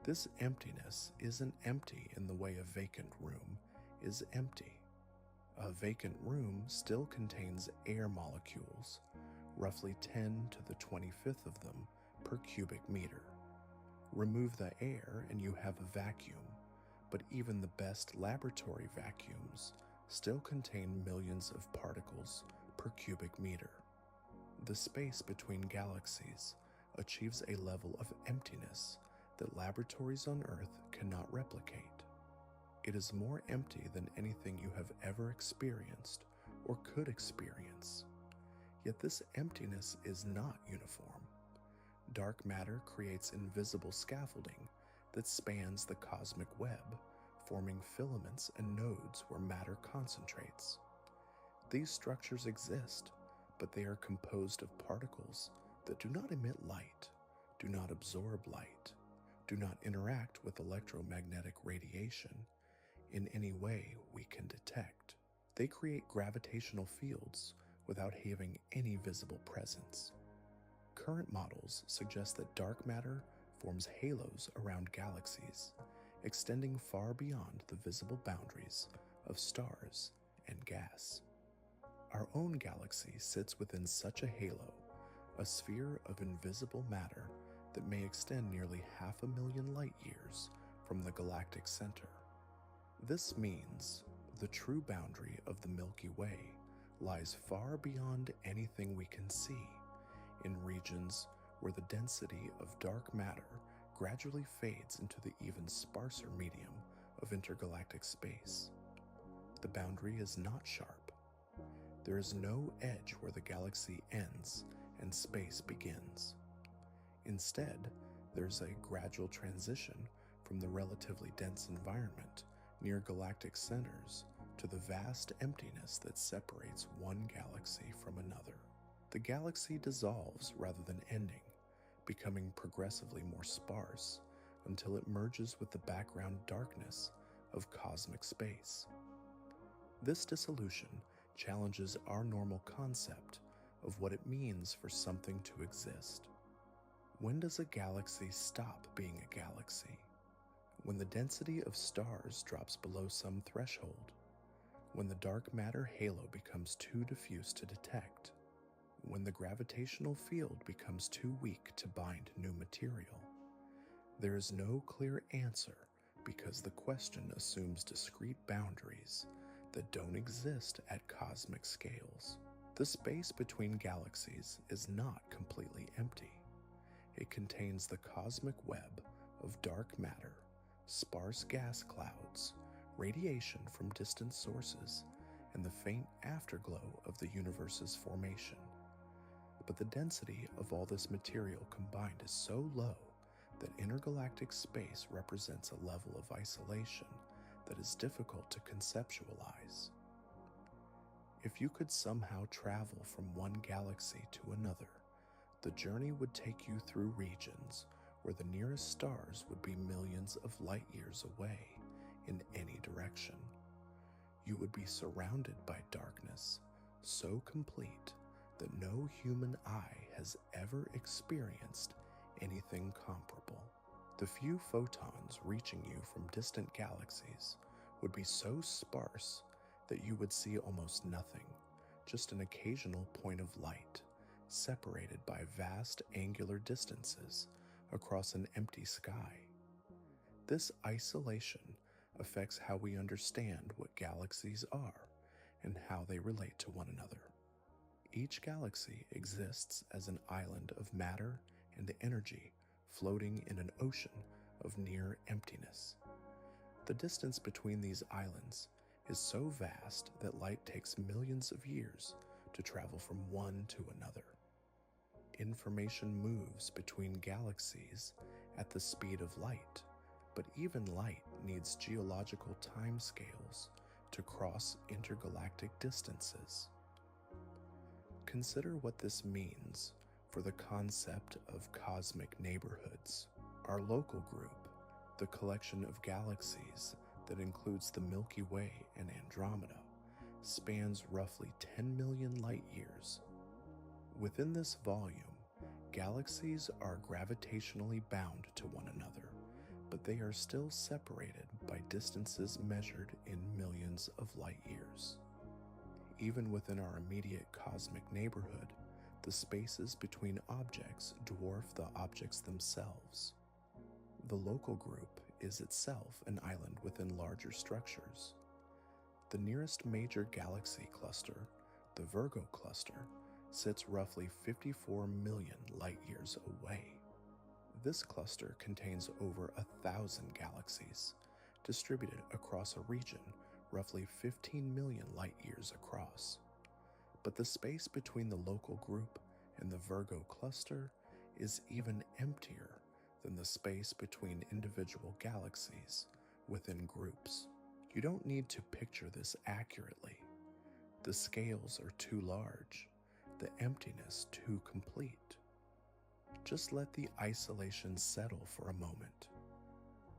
This emptiness isn't empty in the way a vacant room is empty. A vacant room still contains air molecules, roughly 10 to the 25th of them per cubic meter. Remove the air and you have a vacuum, but even the best laboratory vacuums still contain millions of particles per cubic meter. The space between galaxies achieves a level of emptiness that laboratories on Earth cannot replicate. It is more empty than anything you have ever experienced or could experience. Yet this emptiness is not uniform. Dark matter creates invisible scaffolding that spans the cosmic web, forming filaments and nodes where matter concentrates. These structures exist, but they are composed of particles that do not emit light, do not absorb light, do not interact with electromagnetic radiation in any way we can detect. They create gravitational fields without having any visible presence. Current models suggest that dark matter forms halos around galaxies, extending far beyond the visible boundaries of stars and gas. Our own galaxy sits within such a halo, a sphere of invisible matter that may extend nearly 500,000 light-years from the galactic center. This means the true boundary of the Milky Way lies far beyond anything we can see, in regions where the density of dark matter gradually fades into the even sparser medium of intergalactic space. The boundary is not sharp. There is no edge where the galaxy ends and space begins. Instead, there's a gradual transition from the relatively dense environment near galactic centers to the vast emptiness that separates one galaxy from another. The galaxy dissolves rather than ending, becoming progressively more sparse until it merges with the background darkness of cosmic space. This dissolution challenges our normal concept of what it means for something to exist. When does a galaxy stop being a galaxy? When the density of stars drops below some threshold. when the dark matter halo becomes too diffuse to detect, when the gravitational field becomes too weak to bind new material. There is no clear answer because the question assumes discrete boundaries that don't exist at cosmic scales. The space between galaxies is not completely empty. It contains the cosmic web of dark matter, sparse gas clouds, radiation from distant sources, and the faint afterglow of the universe's formation. But the density of all this material combined is so low that intergalactic space represents a level of isolation that is difficult to conceptualize. If you could somehow travel from one galaxy to another, the journey would take you through regions where the nearest stars would be millions of light years away in any direction. You would be surrounded by darkness so complete that no human eye has ever experienced anything comparable. The few photons reaching you from distant galaxies would be so sparse that you would see almost nothing, just an occasional point of light, separated by vast angular distances across an empty sky. This isolation affects how we understand what galaxies are and how they relate to one another. Each galaxy exists as an island of matter and energy floating in an ocean of near emptiness. The distance between these islands is so vast that light takes millions of years to travel from one to another. Information moves between galaxies at the speed of light, but even light needs geological timescales to cross intergalactic distances. Consider what this means for the concept of cosmic neighborhoods. Our local group, the collection of galaxies that includes the Milky Way and Andromeda, spans roughly 10 million light years. Within this volume, galaxies are gravitationally bound to one another, but they are still separated by distances measured in millions of light years. Even within our immediate cosmic neighborhood, the spaces between objects dwarf the objects themselves. The local group is itself an island within larger structures. The nearest major galaxy cluster, the Virgo cluster, sits roughly 54 million light-years away. This cluster contains over 1,000 galaxies, distributed across a region roughly 15 million light-years across. But the space between the local group and the Virgo cluster is even emptier than the space between individual galaxies within groups. You don't need to picture this accurately. The scales are too large, the emptiness too complete. Just let the isolation settle for a moment.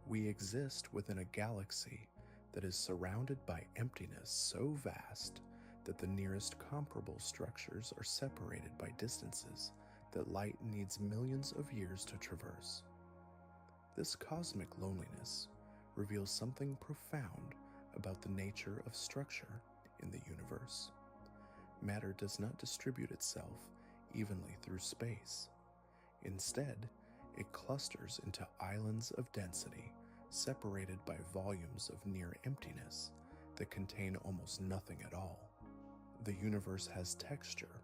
We exist within a galaxy that is surrounded by emptiness so vast that the nearest comparable structures are separated by distances that light needs millions of years to traverse. This cosmic loneliness reveals something profound about the nature of structure in the universe. Matter does not distribute itself evenly through space. Instead, it clusters into islands of density separated by volumes of near emptiness that contain almost nothing at all. The universe has texture,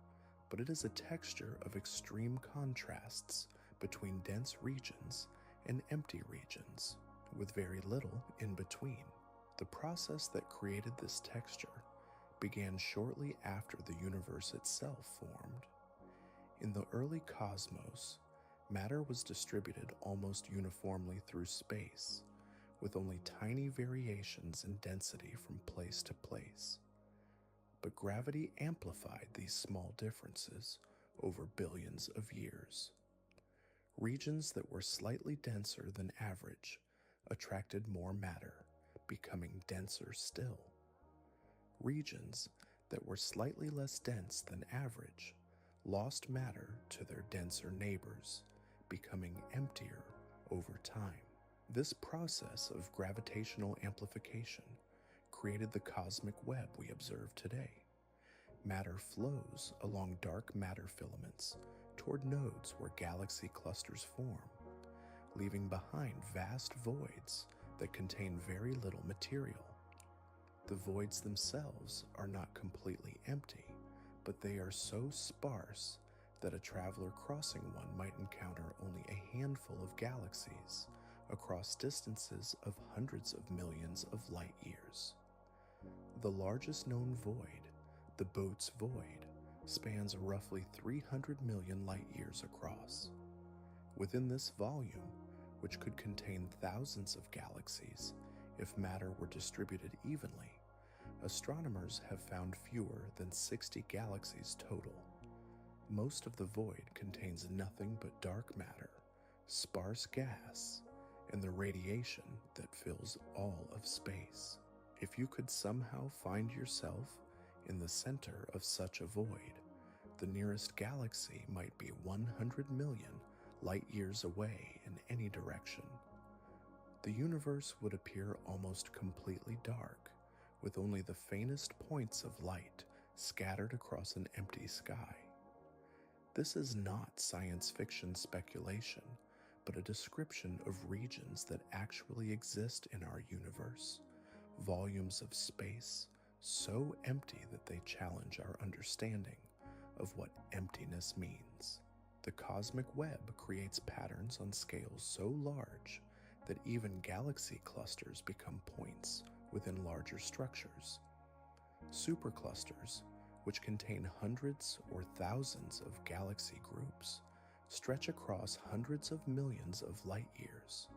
but it is a texture of extreme contrasts between dense regions and empty regions, with very little in between. The process that created this texture began shortly after the universe itself formed. In the early cosmos, matter was distributed almost uniformly through space, with only tiny variations in density from place to place. But gravity amplified these small differences over billions of years. Regions that were slightly denser than average attracted more matter, becoming denser still. Regions that were slightly less dense than average lost matter to their denser neighbors, becoming emptier over time. This process of gravitational amplification created the cosmic web we observe today. Matter flows along dark matter filaments toward nodes where galaxy clusters form, leaving behind vast voids that contain very little material. The voids themselves are not completely empty, but they are so sparse that a traveler crossing one might encounter only a handful of galaxies across distances of hundreds of millions of light years. The largest known void, the Bootes Void, spans roughly 300 million light years across. Within this volume, which could contain thousands of galaxies if matter were distributed evenly, astronomers have found fewer than 60 galaxies total. Most of the void contains nothing but dark matter, sparse gas, and the radiation that fills all of space. If you could somehow find yourself in the center of such a void, the nearest galaxy might be 100 million light years away in any direction. The universe would appear almost completely dark, with only the faintest points of light scattered across an empty sky. This is not science fiction speculation, but a description of regions that actually exist in our universe, volumes of space so empty that they challenge our understanding of what emptiness means. The cosmic web creates patterns on scales so large that even galaxy clusters become points within larger structures. Superclusters, which contain hundreds or thousands of galaxy groups, stretch across hundreds of millions of light years.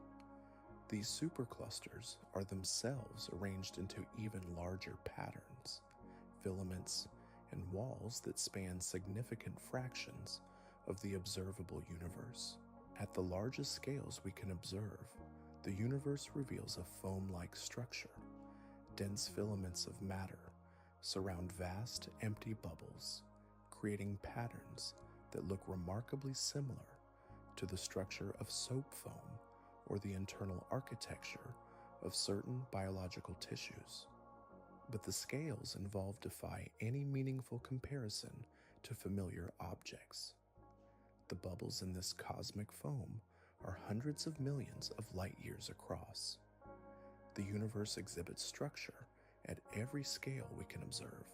These superclusters are themselves arranged into even larger patterns, filaments, and walls that span significant fractions of the observable universe. At the largest scales we can observe, the universe reveals a foam-like structure. Dense filaments of matter surround vast, empty bubbles, creating patterns that look remarkably similar to the structure of soap foam or the internal architecture of certain biological tissues. But the scales involved defy any meaningful comparison to familiar objects. The bubbles in this cosmic foam are hundreds of millions of light years across. The universe exhibits structure at every scale we can observe,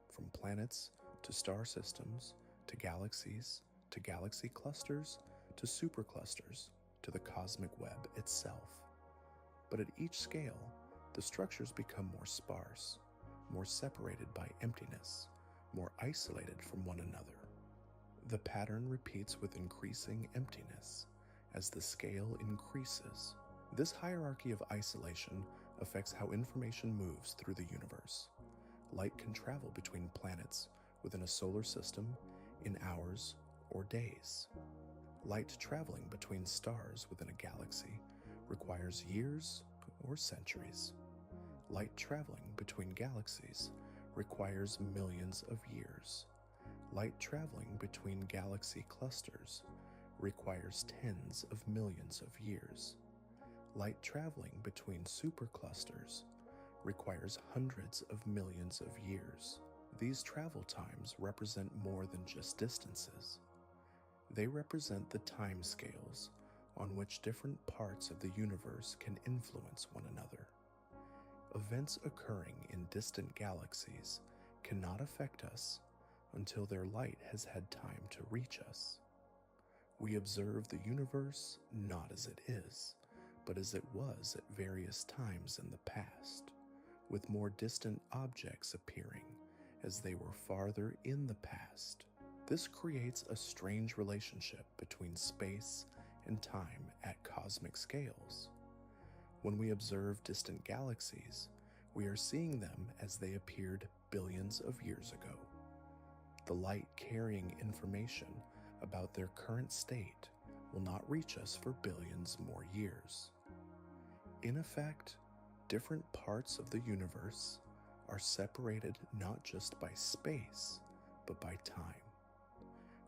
from planets to star systems to galaxies to galaxy clusters to superclusters to the cosmic web itself. But at each scale, the structures become more sparse, more separated by emptiness, more isolated from one another. The pattern repeats with increasing emptiness as the scale increases. This hierarchy of isolation affects how information moves through the universe. Light can travel between planets within a solar system in hours or days. Light traveling between stars within a galaxy requires years or centuries. Light traveling between galaxies requires millions of years. Light traveling between galaxy clusters requires tens of millions of years. Light traveling between superclusters requires hundreds of millions of years. These travel times represent more than just distances. They represent the time scales on which different parts of the universe can influence one another. Events occurring in distant galaxies cannot affect us until their light has had time to reach us. We observe the universe not as it is, but as it was at various times in the past, with more distant objects appearing as they were farther in the past. This creates a strange relationship between space and time at cosmic scales. When we observe distant galaxies, we are seeing them as they appeared billions of years ago. The light carrying information about their current state will not reach us for billions more years. In effect, different parts of the universe are separated not just by space, but by time.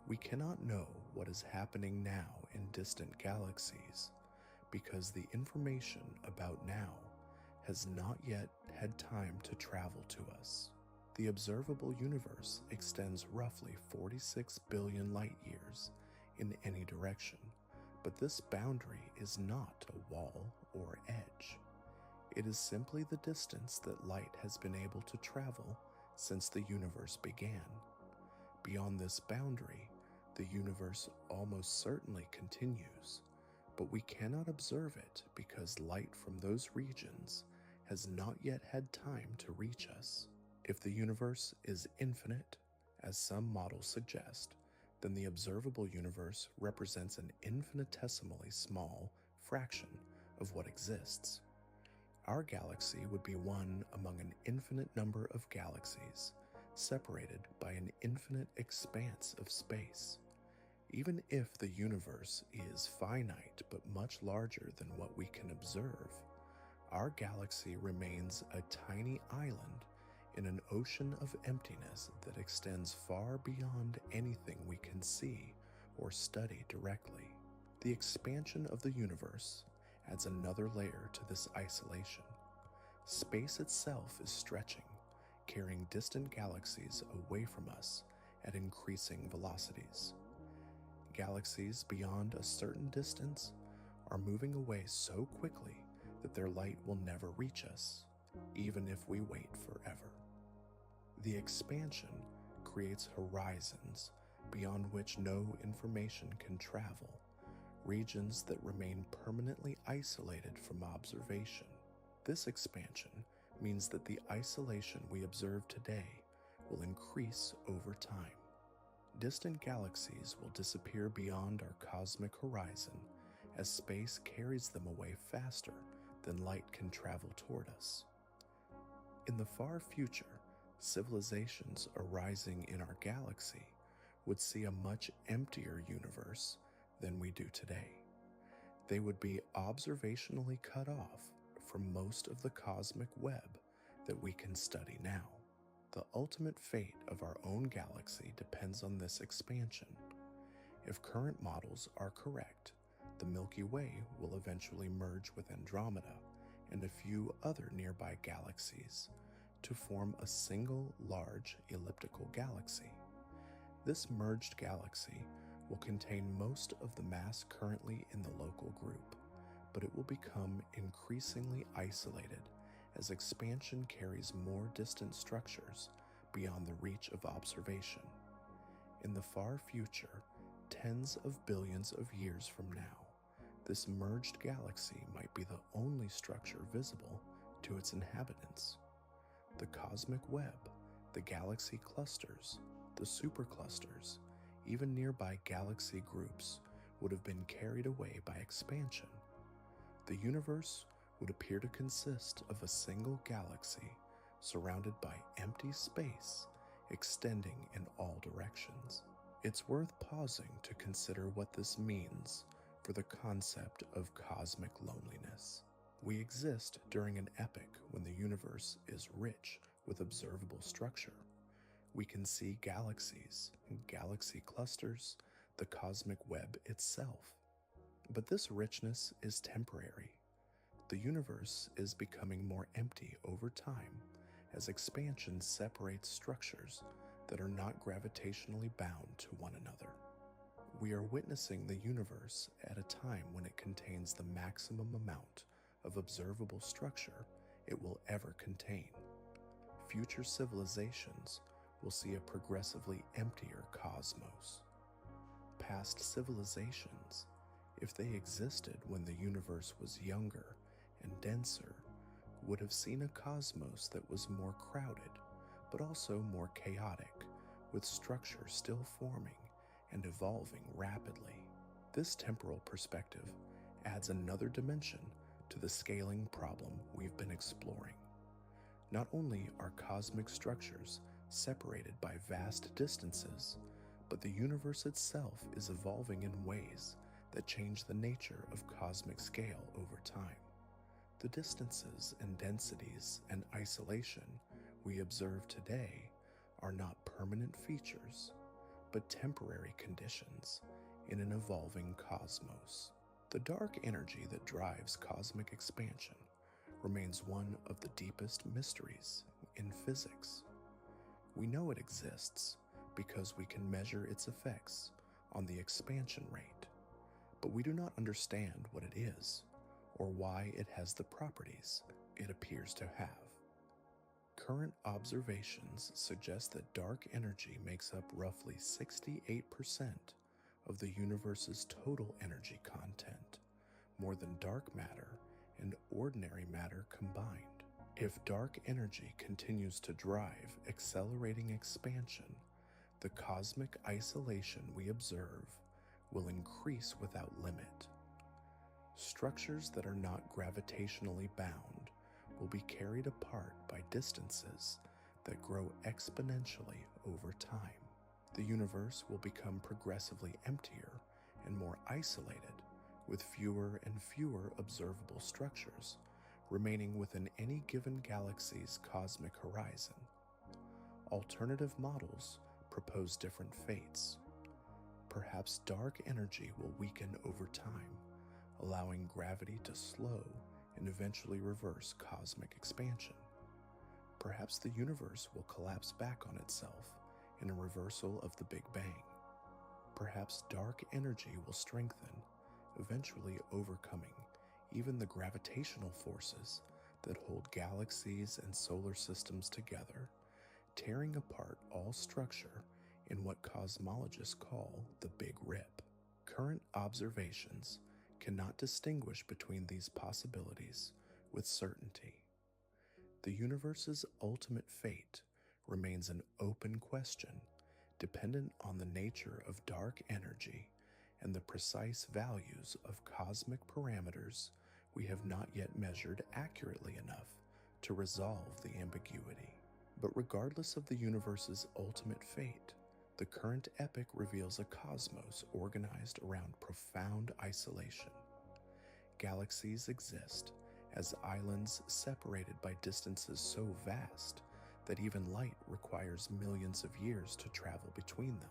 We cannot know what is happening now in distant galaxies because the information about now has not yet had time to travel to us. The observable universe extends roughly 46 billion light years in any direction, but this boundary is not a wall or edge. It is simply the distance that light has been able to travel since the universe began. Beyond this boundary, the universe almost certainly continues, but we cannot observe it because light from those regions has not yet had time to reach us. If the universe is infinite, as some models suggest, then the observable universe represents an infinitesimally small fraction of what exists. Our galaxy would be one among an infinite number of galaxies, separated by an infinite expanse of space. Even if the universe is finite but much larger than what we can observe, our galaxy remains a tiny island in an ocean of emptiness that extends far beyond anything we can see or study directly. The expansion of the universe adds another layer to this isolation. Space itself is stretching, carrying distant galaxies away from us at increasing velocities. Galaxies beyond a certain distance are moving away so quickly that their light will never reach us, even if we wait forever. The expansion creates horizons beyond which no information can travel, regions that remain permanently isolated from observation. This expansion means that the isolation we observe today will increase over time. Distant galaxies will disappear beyond our cosmic horizon as space carries them away faster than light can travel toward us. In the far future, civilizations arising in our galaxy would see a much emptier universe than we do today. They would be observationally cut off from most of the cosmic web that we can study now. The ultimate fate of our own galaxy depends on this expansion. If current models are correct, the Milky Way will eventually merge with Andromeda and a few other nearby galaxies to form a single large elliptical galaxy. This merged galaxy will contain most of the mass currently in the local group, but it will become increasingly isolated as expansion carries more distant structures beyond the reach of observation. In the far future, tens of billions of years from now, this merged galaxy might be the only structure visible to its inhabitants. The cosmic web, the galaxy clusters, the superclusters, even nearby galaxy groups would have been carried away by expansion. The universe would appear to consist of a single galaxy surrounded by empty space extending in all directions. It's worth pausing to consider what this means for the concept of cosmic loneliness. We exist during an epoch when the universe is rich with observable structure. We can see galaxies, galaxy clusters, the cosmic web itself. But this richness is temporary. The universe is becoming more empty over time as expansion separates structures that are not gravitationally bound to one another. We are witnessing the universe at a time when it contains the maximum amount of observable structure it will ever contain. Future civilizations will see a progressively emptier cosmos. Past civilizations, if they existed when the universe was younger and denser, would have seen a cosmos that was more crowded, but also more chaotic, with structure still forming and evolving rapidly. This temporal perspective adds another dimension to the scaling problem we've been exploring. Not only are cosmic structures separated by vast distances, but the universe itself is evolving in ways that change the nature of cosmic scale over time. The distances and densities and isolation we observe today are not permanent features, but temporary conditions in an evolving cosmos. The dark energy that drives cosmic expansion remains one of the deepest mysteries in physics. We know it exists because we can measure its effects on the expansion rate, but we do not understand what it is or why it has the properties it appears to have. Current observations suggest that dark energy makes up roughly 68% of the universe's total energy content, more than dark matter and ordinary matter combined. If dark energy continues to drive accelerating expansion, the cosmic isolation we observe will increase without limit. Structures that are not gravitationally bound will be carried apart by distances that grow exponentially over time. The universe will become progressively emptier and more isolated, with fewer and fewer observable structures remaining within any given galaxy's cosmic horizon. Alternative models propose different fates. Perhaps dark energy will weaken over time, allowing gravity to slow and eventually reverse cosmic expansion. Perhaps the universe will collapse back on itself in a reversal of the Big Bang. Perhaps dark energy will strengthen, eventually overcoming even the gravitational forces that hold galaxies and solar systems together, tearing apart all structure in what cosmologists call the Big Rip. Current observations cannot distinguish between these possibilities with certainty. The universe's ultimate fate remains an open question, dependent on the nature of dark energy and the precise values of cosmic parameters we have not yet measured accurately enough to resolve the ambiguity. But regardless of the universe's ultimate fate, the current epoch reveals a cosmos organized around profound isolation. Galaxies exist as islands separated by distances so vast that even light requires millions of years to travel between them.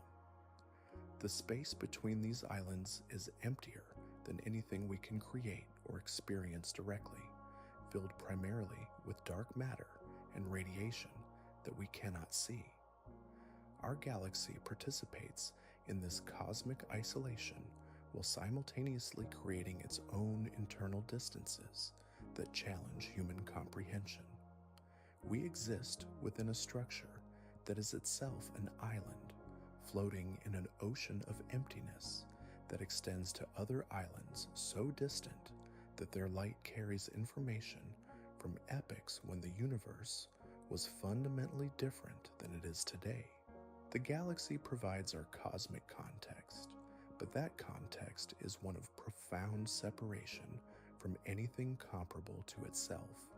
The space between these islands is emptier than anything we can create or experience directly, filled primarily with dark matter and radiation that we cannot see. Our galaxy participates in this cosmic isolation while simultaneously creating its own internal distances that challenge human comprehension. We exist within a structure that is itself an island, floating in an ocean of emptiness that extends to other islands so distant that their light carries information from epochs when the universe was fundamentally different than it is today. The galaxy provides our cosmic context, but that context is one of profound separation from anything comparable to itself.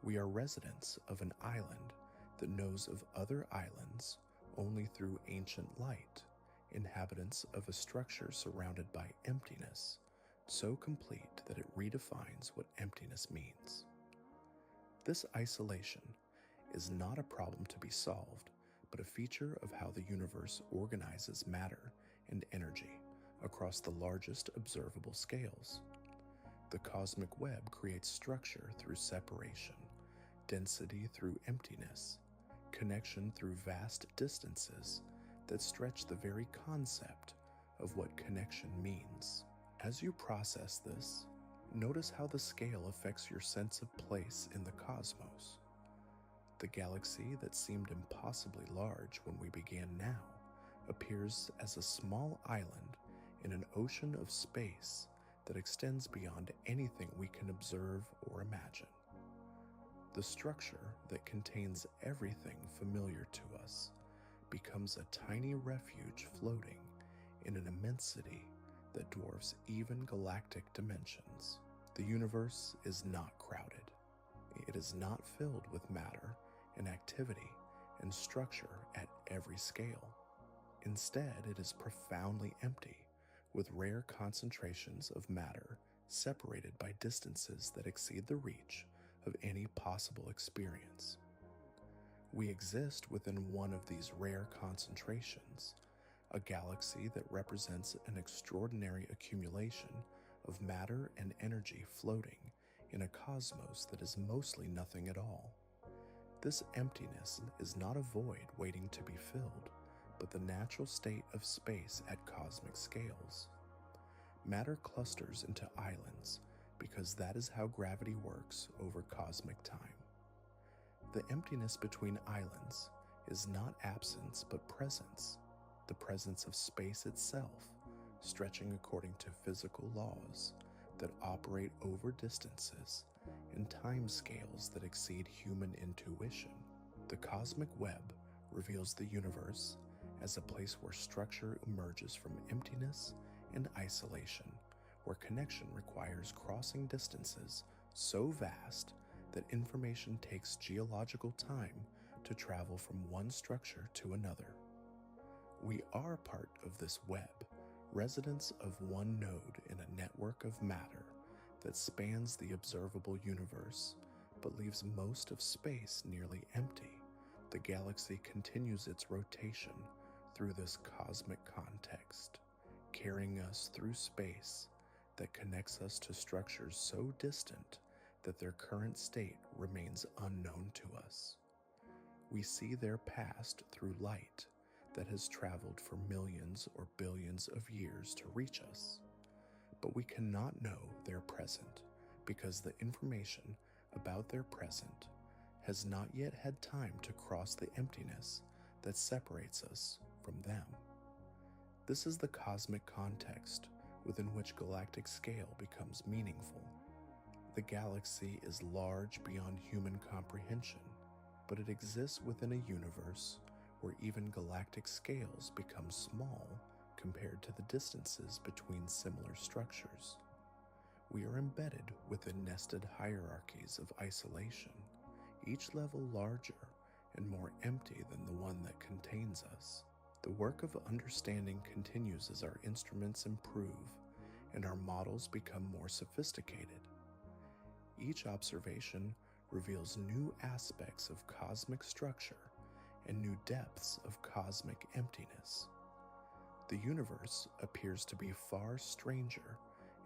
We are residents of an island that knows of other islands only through ancient light, inhabitants of a structure surrounded by emptiness, so complete that it redefines what emptiness means. This isolation is not a problem to be solved, but a feature of how the universe organizes matter and energy across the largest observable scales. The cosmic web creates structure through separation, density through emptiness, connection through vast distances that stretch the very concept of what connection means. As you process this, notice how the scale affects your sense of place in the cosmos. The galaxy that seemed impossibly large when we began now appears as a small island in an ocean of space that extends beyond anything we can observe or imagine. The structure that contains everything familiar to us becomes a tiny refuge floating in an immensity that dwarfs even galactic dimensions. The universe is not crowded. It is not filled with matter and activity and structure at every scale. Instead, it is profoundly empty, with rare concentrations of matter separated by distances that exceed the reach of any possible experience. We exist within one of these rare concentrations, a galaxy that represents an extraordinary accumulation of matter and energy floating in a cosmos that is mostly nothing at all. This emptiness is not a void waiting to be filled, but the natural state of space at cosmic scales. Matter clusters into islands because that is how gravity works over cosmic time. The emptiness between islands is not absence but presence, the presence of space itself, stretching according to physical laws that operate over distances and time scales that exceed human intuition. The cosmic web reveals the universe as a place where structure emerges from emptiness and isolation, where connection requires crossing distances so vast that information takes geological time to travel from one structure to another. We are part of this web, residents of one node in a network of matter that spans the observable universe, but leaves most of space nearly empty. The galaxy continues its rotation through this cosmic context, carrying us through space that connects us to structures so distant that their current state remains unknown to us. We see their past through light that has traveled for millions or billions of years to reach us, but we cannot know their present because the information about their present has not yet had time to cross the emptiness that separates us from them. This is the cosmic context within which galactic scale becomes meaningful. The galaxy is large beyond human comprehension, but it exists within a universe where even galactic scales become small compared to the distances between similar structures. We are embedded within nested hierarchies of isolation, each level larger and more empty than the one that contains us. The work of understanding continues as our instruments improve and our models become more sophisticated. Each observation reveals new aspects of cosmic structure and new depths of cosmic emptiness. The universe appears to be far stranger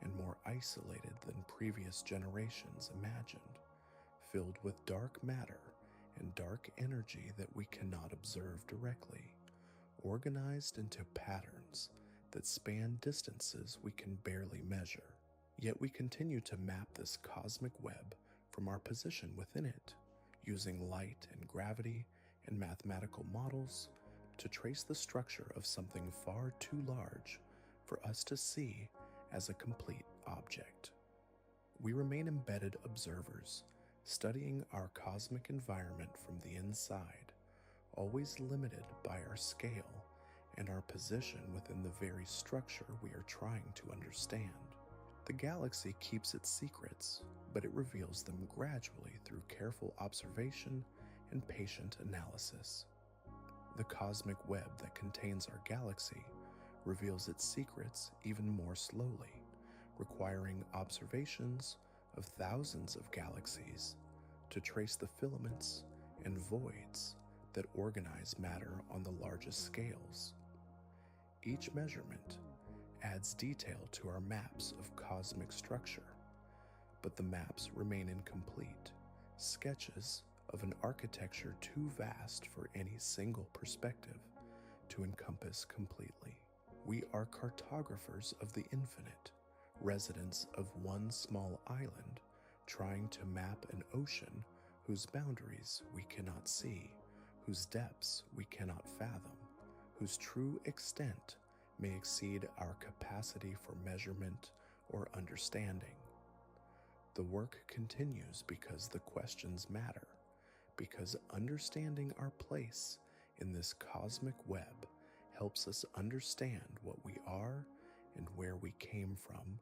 and more isolated than previous generations imagined, filled with dark matter and dark energy that we cannot observe directly, organized into patterns that span distances we can barely measure. Yet we continue to map this cosmic web from our position within it, using light and gravity and mathematical models to trace the structure of something far too large for us to see as a complete object. We remain embedded observers, studying our cosmic environment from the inside, always limited by our scale and our position within the very structure we are trying to understand. The galaxy keeps its secrets, but it reveals them gradually through careful observation and patient analysis. The cosmic web that contains our galaxy reveals its secrets even more slowly, requiring observations of thousands of galaxies to trace the filaments and voids that organize matter on the largest scales. Each measurement adds detail to our maps of cosmic structure, but the maps remain incomplete, sketches of an architecture too vast for any single perspective to encompass completely. We are cartographers of the infinite, residents of one small island, trying to map an ocean whose boundaries we cannot see, whose depths we cannot fathom, whose true extent may exceed our capacity for measurement or understanding. The work continues because the questions matter, because understanding our place in this cosmic web helps us understand what we are and where we came from,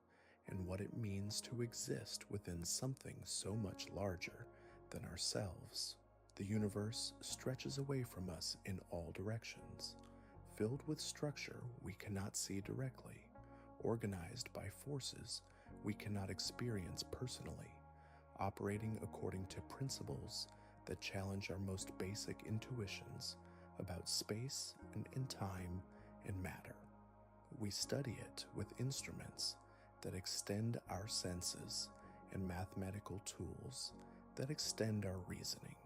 and what it means to exist within something so much larger than ourselves. The universe stretches away from us in all directions, filled with structure we cannot see directly, organized by forces we cannot experience personally, operating according to principles that challenge our most basic intuitions about space and in time and matter. We study it with instruments that extend our senses and mathematical tools that extend our reasoning,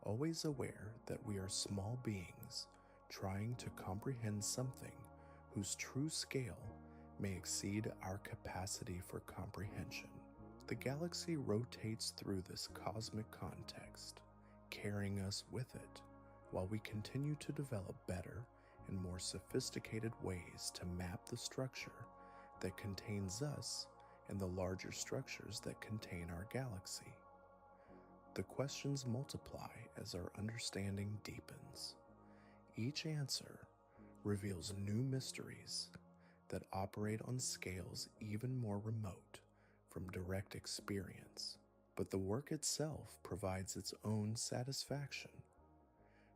always aware that we are small beings trying to comprehend something whose true scale may exceed our capacity for comprehension. The galaxy rotates through this cosmic context, carrying us with it, while we continue to develop better and more sophisticated ways to map the structure that contains us and the larger structures that contain our galaxy. The questions multiply as our understanding deepens. Each answer reveals new mysteries that operate on scales even more remote from direct experience, but the work itself provides its own satisfaction.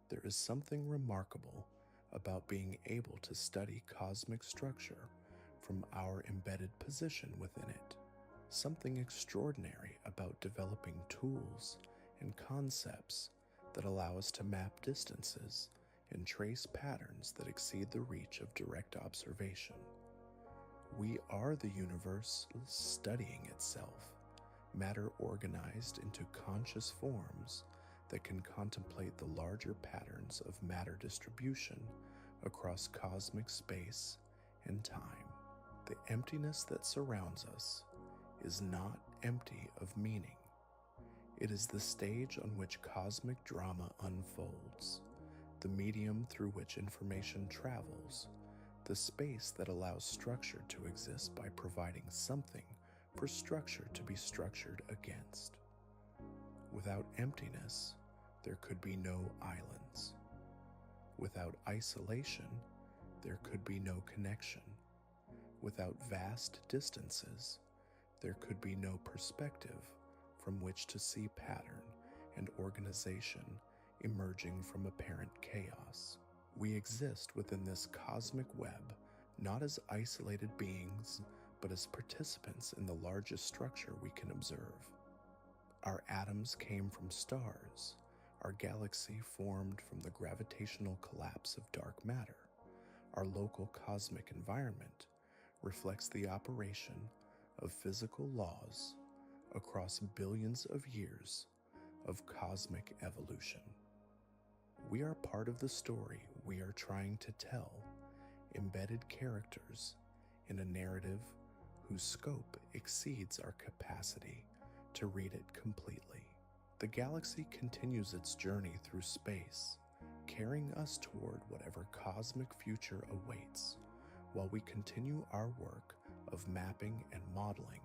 There is something remarkable about being able to study cosmic structure from our embedded position within it, something extraordinary about developing tools and concepts that allow us to map distances and trace patterns that exceed the reach of direct observation. We are the universe studying itself, matter organized into conscious forms that can contemplate the larger patterns of matter distribution across cosmic space and time. The emptiness that surrounds us is not empty of meaning. It is the stage on which cosmic drama unfolds, the medium through which information travels, the space that allows structure to exist by providing something for structure to be structured against. Without emptiness, there could be no islands. Without isolation, there could be no connection. Without vast distances, there could be no perspective from which to see pattern and organization emerging from apparent chaos. We exist within this cosmic web, not as isolated beings, but as participants in the largest structure we can observe. Our atoms came from stars. Our galaxy formed from the gravitational collapse of dark matter. Our local cosmic environment reflects the operation of physical laws across billions of years of cosmic evolution. We are part of the story we are trying to tell, embedded characters in a narrative whose scope exceeds our capacity to read it completely. The galaxy continues its journey through space, carrying us toward whatever cosmic future awaits, while we continue our work of mapping and modeling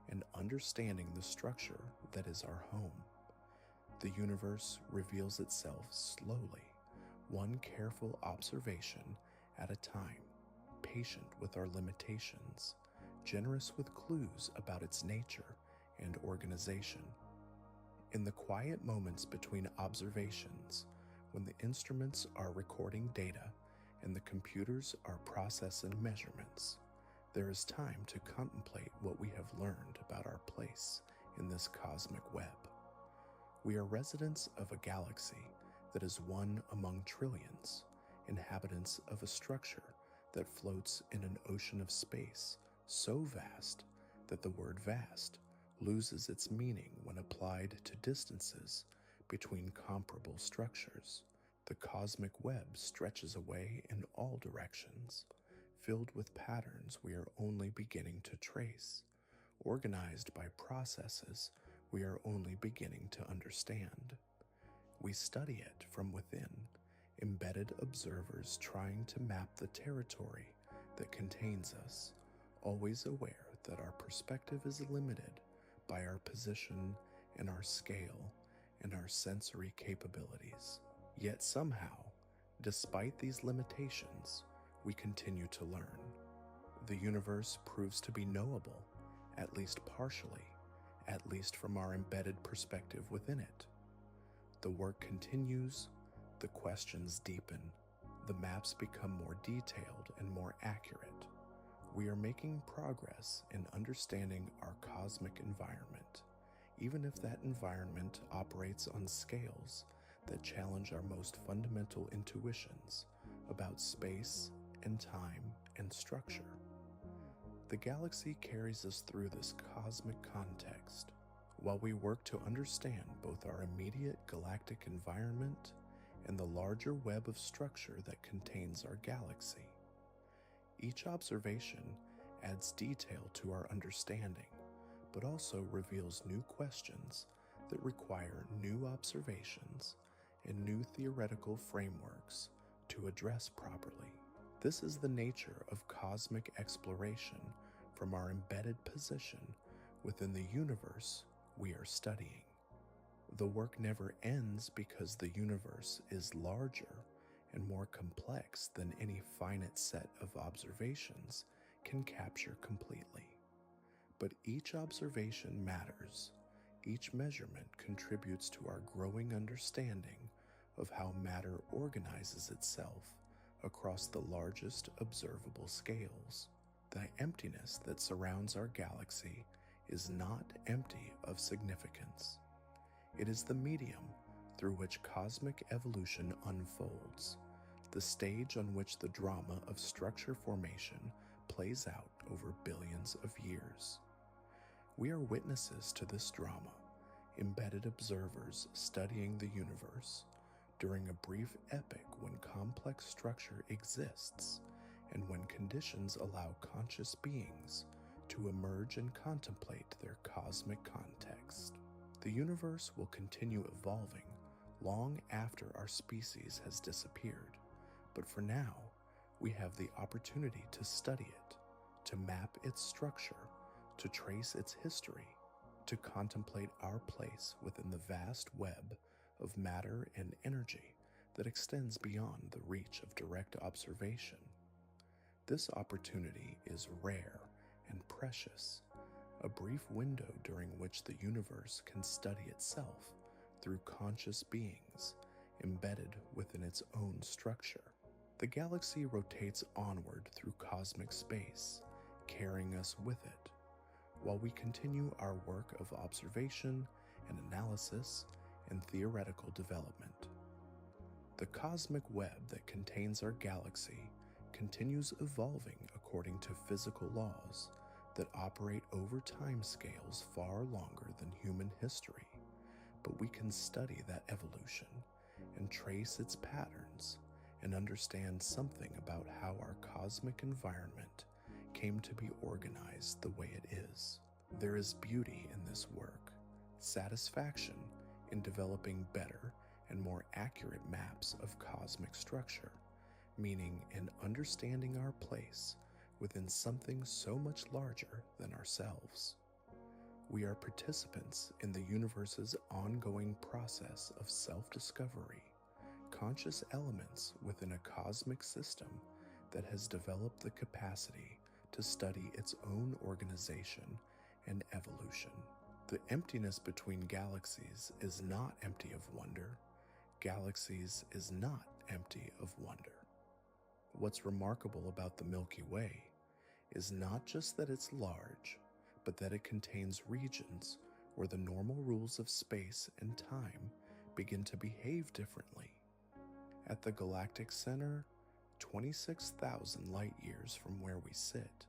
and understanding the structure that is our home. The universe reveals itself slowly, one careful observation at a time, patient with our limitations, generous with clues about its nature and organization. In the quiet moments between observations, when the instruments are recording data and the computers are processing measurements, there is time to contemplate what we have learned about our place in this cosmic web. We are residents of a galaxy that is one among trillions, inhabitants of a structure that floats in an ocean of space so vast that the word vast loses its meaning when applied to distances between comparable structures. The cosmic web stretches away in all directions, filled with patterns we are only beginning to trace, organized by processes we are only beginning to understand. We study it from within, embedded observers trying to map the territory that contains us, always aware that our perspective is limited by our position and our scale and our sensory capabilities. Yet somehow, despite these limitations, we continue to learn. The universe proves to be knowable, at least partially, at least from our embedded perspective within it. The work continues, the questions deepen, the maps become more detailed and more accurate. We are making progress in understanding our cosmic environment, even if that environment operates on scales that challenge our most fundamental intuitions about space and time and structure. The galaxy carries us through this cosmic context, while we work to understand both our immediate galactic environment and the larger web of structure that contains our galaxy. Each observation adds detail to our understanding, but also reveals new questions that require new observations and new theoretical frameworks to address properly. This is the nature of cosmic exploration from our embedded position within the universe we are studying. The work never ends because the universe is larger and more complex than any finite set of observations can capture completely. But each observation matters. Each measurement contributes to our growing understanding of how matter organizes itself across the largest observable scales. The emptiness that surrounds our galaxy is not empty of significance. It is the medium through which cosmic evolution unfolds, the stage on which the drama of structure formation plays out over billions of years. We are witnesses to this drama, embedded observers studying the universe during a brief epoch when complex structure exists and when conditions allow conscious beings to emerge and contemplate their cosmic context. The universe will continue evolving long after our species has disappeared, but for now, we have the opportunity to study it, to map its structure, to trace its history, to contemplate our place within the vast web of matter and energy that extends beyond the reach of direct observation. This opportunity is rare and precious, a brief window during which the universe can study itself through conscious beings embedded within its own structure. The galaxy rotates onward through cosmic space, carrying us with it, while we continue our work of observation and analysis and theoretical development. The cosmic web that contains our galaxy continues evolving according to physical laws that operate over time scales far longer than human history, but we can study that evolution and trace its patterns and understand something about how our cosmic environment came to be organized the way it is. There is beauty in this work, satisfaction in developing better and more accurate maps of cosmic structure, meaning in understanding our place within something so much larger than ourselves. We are participants in the universe's ongoing process of self-discovery, conscious elements within a cosmic system that has developed the capacity to study its own organization and evolution. The emptiness between galaxies is not empty of wonder. Galaxies is not empty of wonder. What's remarkable about the Milky Way is not just that it's large, but that it contains regions where the normal rules of space and time begin to behave differently. At the galactic center, 26,000 light years from where we sit,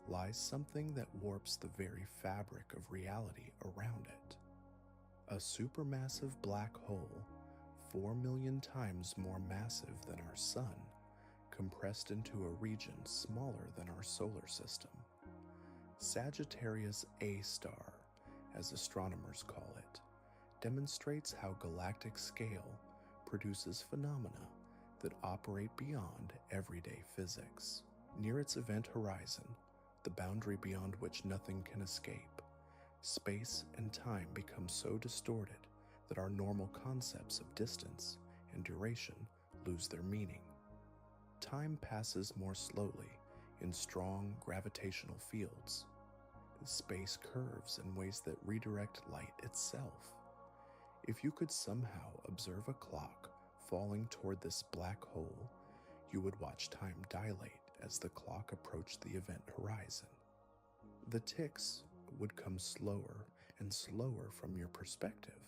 lies something that warps the very fabric of reality around it. A supermassive black hole, 4 million times more massive than our sun, compressed into a region smaller than our solar system. Sagittarius A star, as astronomers call it, demonstrates how galactic scale produces phenomena that operate beyond everyday physics. Near its event horizon, the boundary beyond which nothing can escape, space and time become so distorted that our normal concepts of distance and duration lose their meaning. Time passes more slowly in strong gravitational fields. Space curves in ways that redirect light itself. If you could somehow observe a clock falling toward this black hole, you would watch time dilate as the clock approached the event horizon. The ticks would come slower and slower from your perspective,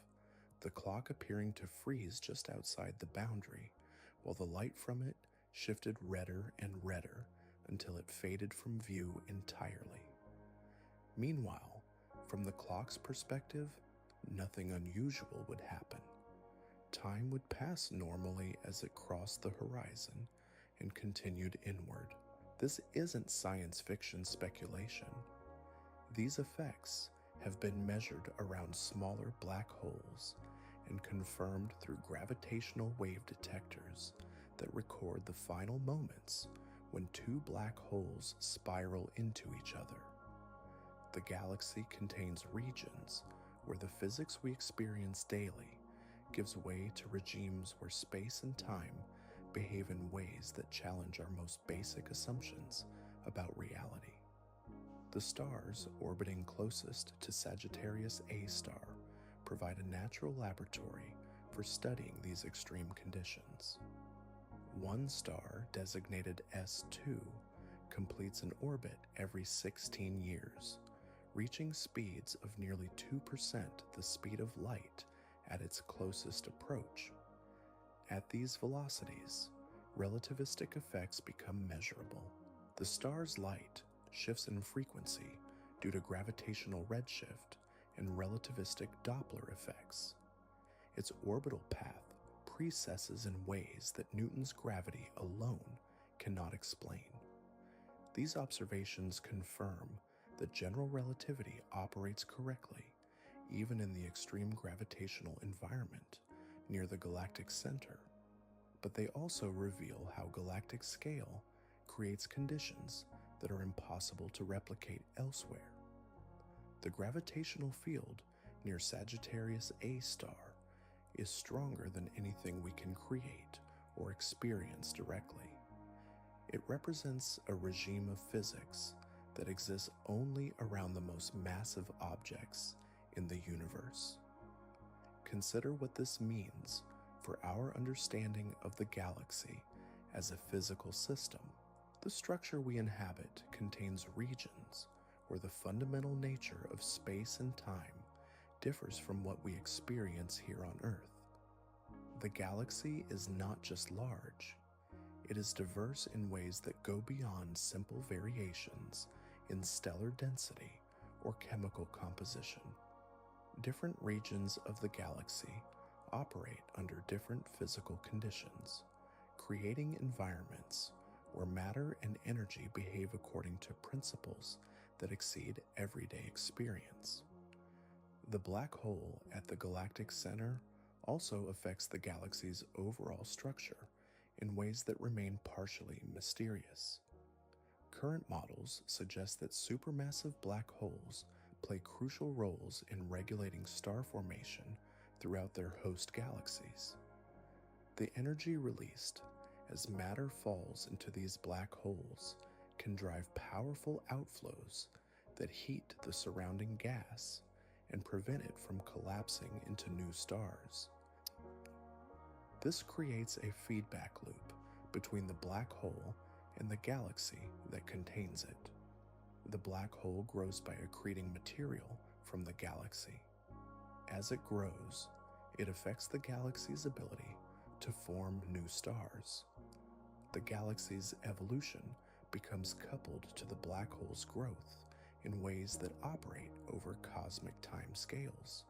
the clock appearing to freeze just outside the boundary, while the light from it shifted redder and redder until it faded from view entirely. Meanwhile, From the clock's perspective, nothing unusual would happen. Time would pass normally as it crossed the horizon and continued inward. This isn't science fiction speculation. These effects have been measured around smaller black holes and confirmed through gravitational wave detectors that record the final moments when two black holes spiral into each other. The galaxy contains regions where the physics we experience daily gives way to regimes where space and time behave in ways that challenge our most basic assumptions about reality. The stars orbiting closest to Sagittarius A star provide a natural laboratory for studying these extreme conditions. One star, designated S2, completes an orbit every 16 years, reaching speeds of nearly 2% the speed of light at its closest approach. At these velocities, relativistic effects become measurable. The star's light shifts in frequency due to gravitational redshift and relativistic Doppler effects. Its orbital path precesses in ways that Newton's gravity alone cannot explain. These observations confirm that general relativity operates correctly even in the extreme gravitational environment near the galactic center, but they also reveal how galactic scale creates conditions that are impossible to replicate elsewhere. The gravitational field near Sagittarius A star is stronger than anything we can create or experience directly. It represents a regime of physics that exists only around the most massive objects in the universe. Consider what this means for our understanding of the galaxy as a physical system. The structure we inhabit contains regions where the fundamental nature of space and time differs from what we experience here on Earth. The galaxy is not just large, it is diverse in ways that go beyond simple variations in stellar density or chemical composition. Different regions of the galaxy operate under different physical conditions, creating environments where matter and energy behave according to principles that exceed everyday experience. The black hole at the galactic center also affects the galaxy's overall structure in ways that remain partially mysterious. Current models suggest that supermassive black holes play crucial roles in regulating star formation throughout their host galaxies. The energy released as matter falls into these black holes can drive powerful outflows that heat the surrounding gas and prevent it from collapsing into new stars. This creates a feedback loop between the black hole and the galaxy that contains it. The black hole grows by accreting material from the galaxy. As it grows, it affects the galaxy's ability to form new stars. The galaxy's evolution becomes coupled to the black hole's growth in ways that operate over cosmic time scales.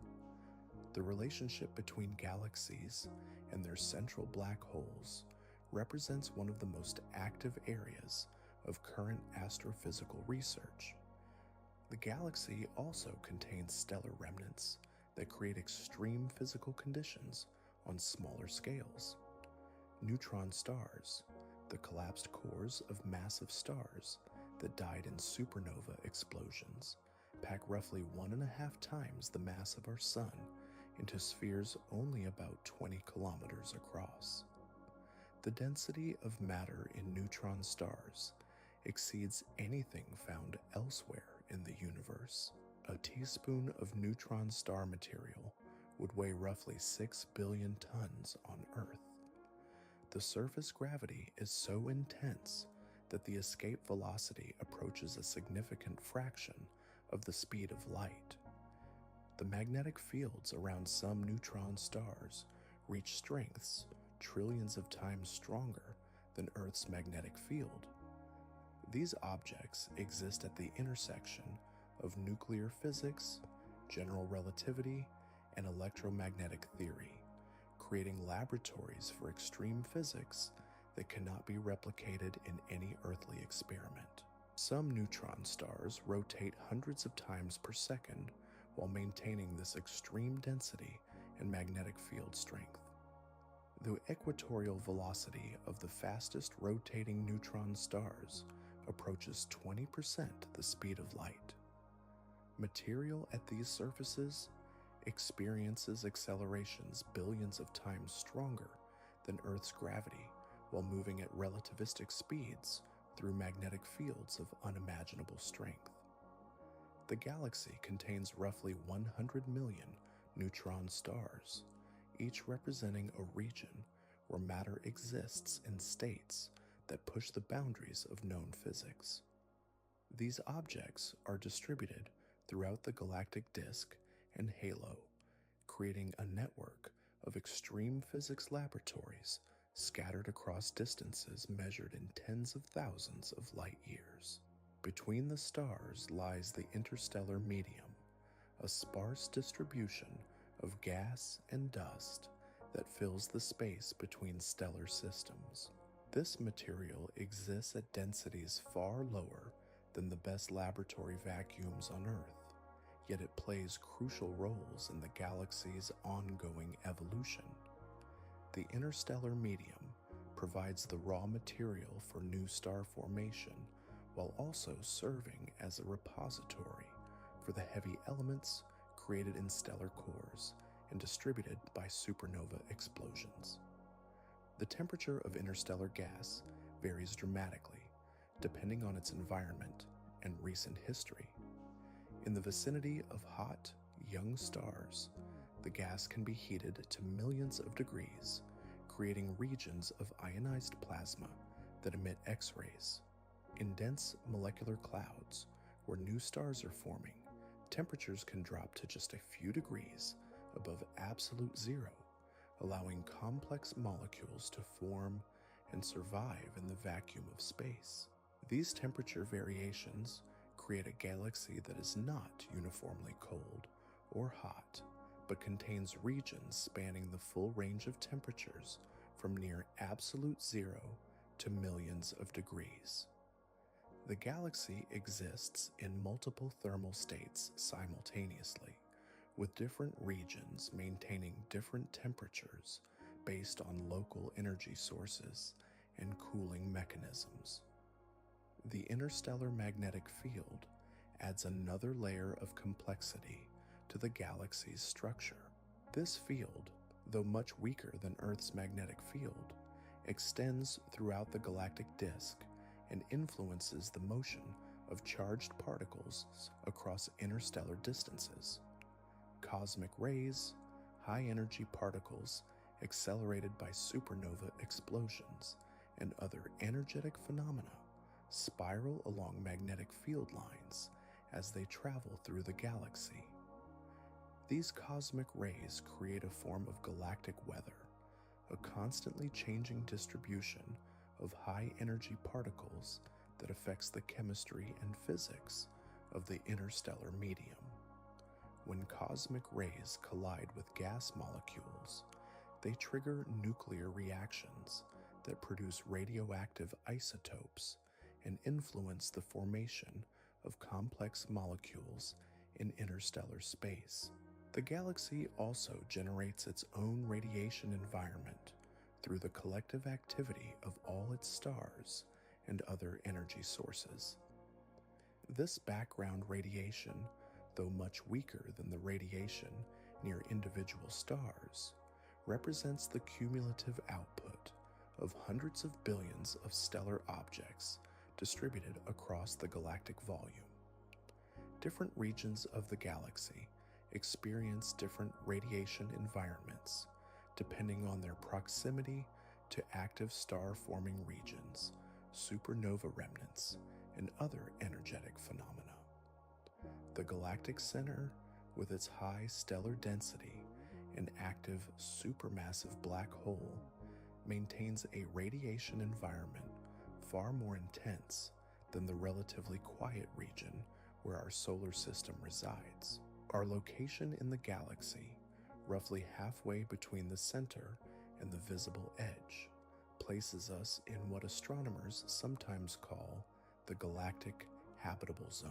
The relationship between galaxies and their central black holes represents one of the most active areas of current astrophysical research. The galaxy also contains stellar remnants that create extreme physical conditions on smaller scales. Neutron stars, the collapsed cores of massive stars that died in supernova explosions, pack roughly 1.5 times the mass of our Sun into spheres only about 20 kilometers across. The density of matter in neutron stars exceeds anything found elsewhere in the universe. A teaspoon of neutron star material would weigh roughly 6 billion tons on Earth. The surface gravity is so intense that the escape velocity approaches a significant fraction of the speed of light. The magnetic fields around some neutron stars reach strengths trillions of times stronger than Earth's magnetic field. These objects exist at the intersection of nuclear physics general relativity, and electromagnetic theory, creating laboratories for extreme physics that cannot be replicated in any earthly experiment. Some neutron stars rotate hundreds of times per second while maintaining this extreme density and magnetic field strength. The equatorial velocity of the fastest rotating neutron stars approaches 20% the speed of light. Material at these surfaces experiences accelerations billions of times stronger than Earth's gravity while moving at relativistic speeds through magnetic fields of unimaginable strength. The galaxy contains roughly 100 million neutron stars, each representing a region where matter exists in states that push the boundaries of known physics. These objects are distributed throughout the galactic disk and halo, creating a network of extreme physics laboratories scattered across distances measured in tens of thousands of light years. Between the stars lies the interstellar medium, a sparse distribution of gas and dust that fills the space between stellar systems. This material exists at densities far lower than the best laboratory vacuums on Earth, yet it plays crucial roles in the galaxy's ongoing evolution. The interstellar medium provides the raw material for new star formation while also serving as a repository for the heavy elements created in stellar cores and distributed by supernova explosions. The temperature of interstellar gas varies dramatically depending on its environment and recent history. In the vicinity of hot, young stars, the gas can be heated to millions of degrees, creating regions of ionized plasma that emit X-rays. In dense molecular clouds, where new stars are forming, temperatures can drop to just a few degrees above absolute zero, allowing complex molecules to form and survive in the vacuum of space. These temperature variations create a galaxy that is not uniformly cold or hot, but contains regions spanning the full range of temperatures from near absolute zero to millions of degrees. The galaxy exists in multiple thermal states simultaneously, with different regions maintaining different temperatures based on local energy sources and cooling mechanisms. The interstellar magnetic field adds another layer of complexity to the galaxy's structure. This field, though much weaker than Earth's magnetic field, extends throughout the galactic disk and influences the motion of charged particles across interstellar distances. Cosmic rays, high-energy particles accelerated by supernova explosions, and other energetic phenomena spiral along magnetic field lines as they travel through the galaxy. These cosmic rays create a form of galactic weather, a constantly changing distribution of high-energy particles that affects the chemistry and physics of the interstellar medium. When cosmic rays collide with gas molecules, they trigger nuclear reactions that produce radioactive isotopes and influence the formation of complex molecules in interstellar space. The galaxy also generates its own radiation environment through the collective activity of all its stars and other energy sources. This background radiation, though much weaker than the radiation near individual stars, represents the cumulative output of hundreds of billions of stellar objects distributed across the galactic volume. Different regions of the galaxy experience different radiation environments depending on their proximity to active star-forming regions, supernova remnants, and other energetic phenomena. The galactic center, with its high stellar density and active supermassive black hole, maintains a radiation environment far more intense than the relatively quiet region where our solar system resides. Our location in the galaxy, roughly halfway between the center and the visible edge, places us in what astronomers sometimes call the galactic habitable zone.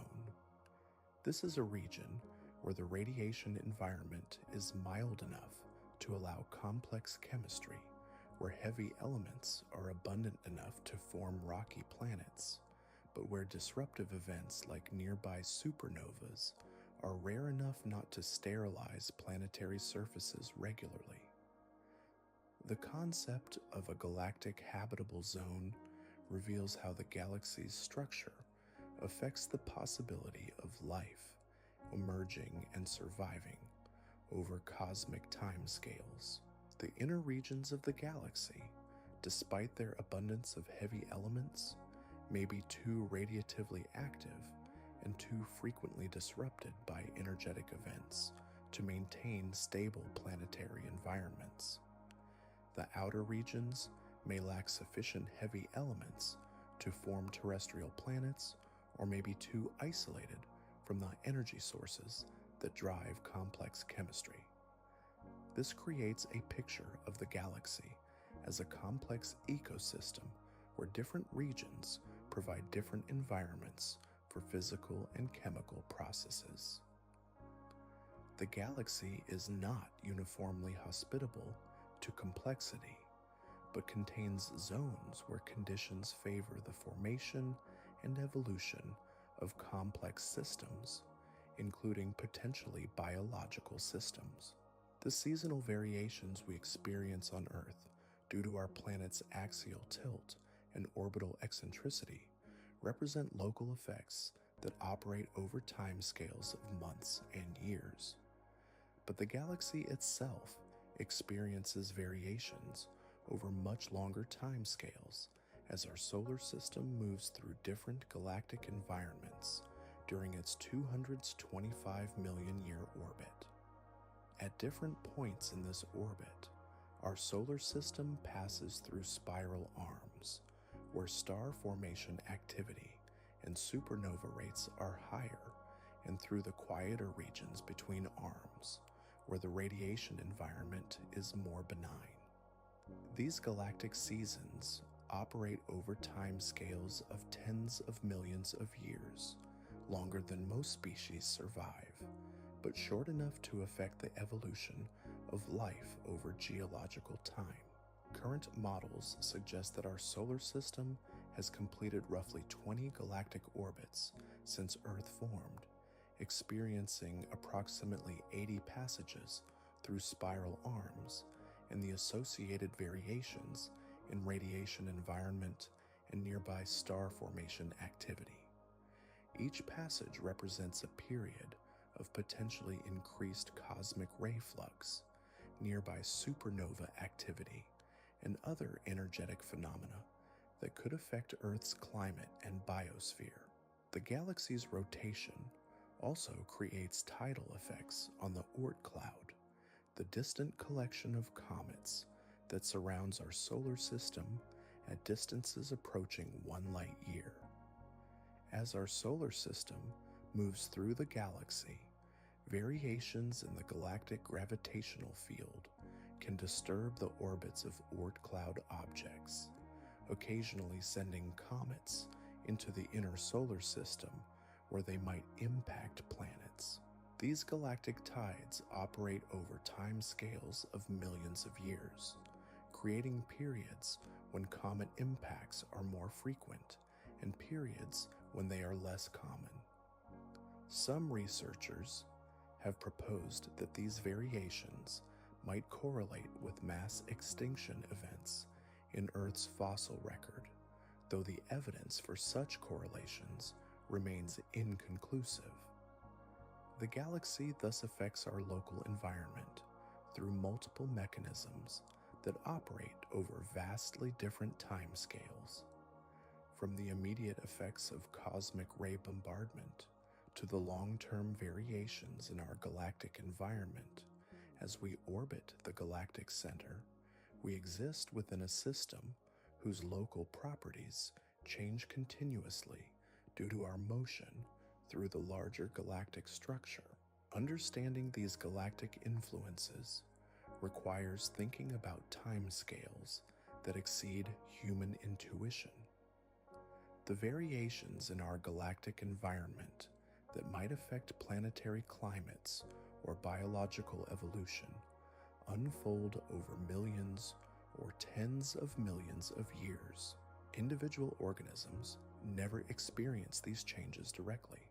This is a region where the radiation environment is mild enough to allow complex chemistry, where heavy elements are abundant enough to form rocky planets, but where disruptive events like nearby supernovas are rare enough not to sterilize planetary surfaces regularly. The concept of a galactic habitable zone reveals how the galaxy's structure affects the possibility of life emerging and surviving over cosmic timescales. The inner regions of the galaxy, despite their abundance of heavy elements, may be too radiatively active and too frequently disrupted by energetic events to maintain stable planetary environments. The outer regions may lack sufficient heavy elements to form terrestrial planets, or may be too isolated from the energy sources that drive complex chemistry. This creates a picture of the galaxy as a complex ecosystem where different regions provide different environments for physical and chemical processes. The galaxy is not uniformly hospitable to complexity, but contains zones where conditions favor the formation and evolution of complex systems, including potentially biological systems. The seasonal variations we experience on Earth due to our planet's axial tilt and orbital eccentricity represent local effects that operate over timescales of months and years. But the galaxy itself experiences variations over much longer timescales as our solar system moves through different galactic environments during its 225 million year orbit. At different points in this orbit, our solar system passes through spiral arms, where star formation activity and supernova rates are higher, and through the quieter regions between arms, where the radiation environment is more benign. These galactic seasons operate over timescales of tens of millions of years, longer than most species survive, but short enough to affect the evolution of life over geological time. Current models suggest that our solar system has completed roughly 20 galactic orbits since Earth formed, experiencing approximately 80 passages through spiral arms and the associated variations in radiation environment and nearby star formation activity. Each passage represents a period of potentially increased cosmic ray flux, nearby supernova activity, and other energetic phenomena that could affect Earth's climate and biosphere. The galaxy's rotation also creates tidal effects on the Oort cloud, the distant collection of comets that surrounds our solar system at distances approaching 1 light year. As our solar system moves through the galaxy, variations in the galactic gravitational field can disturb the orbits of Oort cloud objects, occasionally sending comets into the inner solar system where they might impact planets. These galactic tides operate over time scales of millions of years, creating periods when comet impacts are more frequent and periods when they are less common. Some researchers have proposed that these variations might correlate with mass extinction events in Earth's fossil record, though the evidence for such correlations remains inconclusive. The galaxy thus affects our local environment through multiple mechanisms that operate over vastly different timescales, from the immediate effects of cosmic ray bombardment to the long-term variations in our galactic environment. As we orbit the galactic center, we exist within a system whose local properties change continuously due to our motion through the larger galactic structure. Understanding these galactic influences requires thinking about timescales that exceed human intuition. The variations in our galactic environment that might affect planetary climates or biological evolution unfold over millions or tens of millions of years. Individual organisms never experience these changes directly,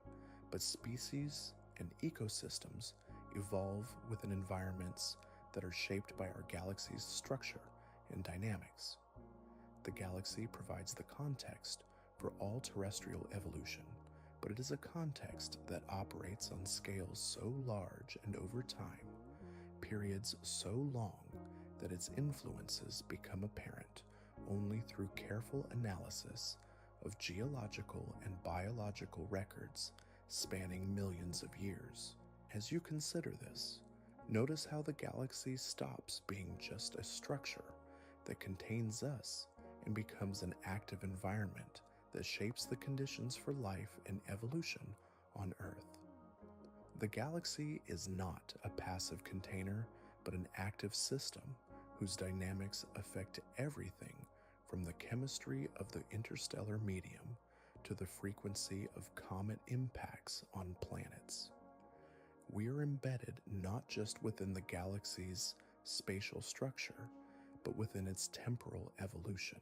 but species and ecosystems evolve within environments that are shaped by our galaxy's structure and dynamics. The galaxy provides the context for all terrestrial evolution, but it is a context that operates on scales so large and over time, periods so long that its influences become apparent only through careful analysis of geological and biological records spanning millions of years. As you consider this, notice how the galaxy stops being just a structure that contains us and becomes an active environment that shapes the conditions for life and evolution on Earth. The galaxy is not a passive container, but an active system whose dynamics affect everything from the chemistry of the interstellar medium to the frequency of comet impacts on planets. We are embedded not just within the galaxy's spatial structure, but within its temporal evolution.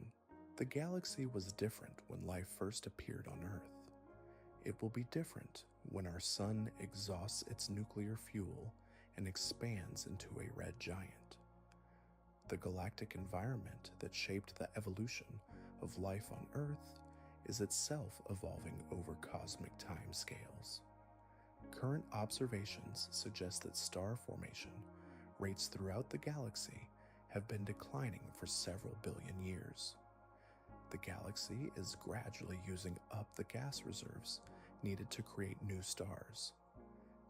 The galaxy was different when life first appeared on Earth. It will be different when our sun exhausts its nuclear fuel and expands into a red giant. The galactic environment that shaped the evolution of life on Earth is itself evolving over cosmic time scales. Current observations suggest that star formation rates throughout the galaxy have been declining for several billion years. The galaxy is gradually using up the gas reserves needed to create new stars.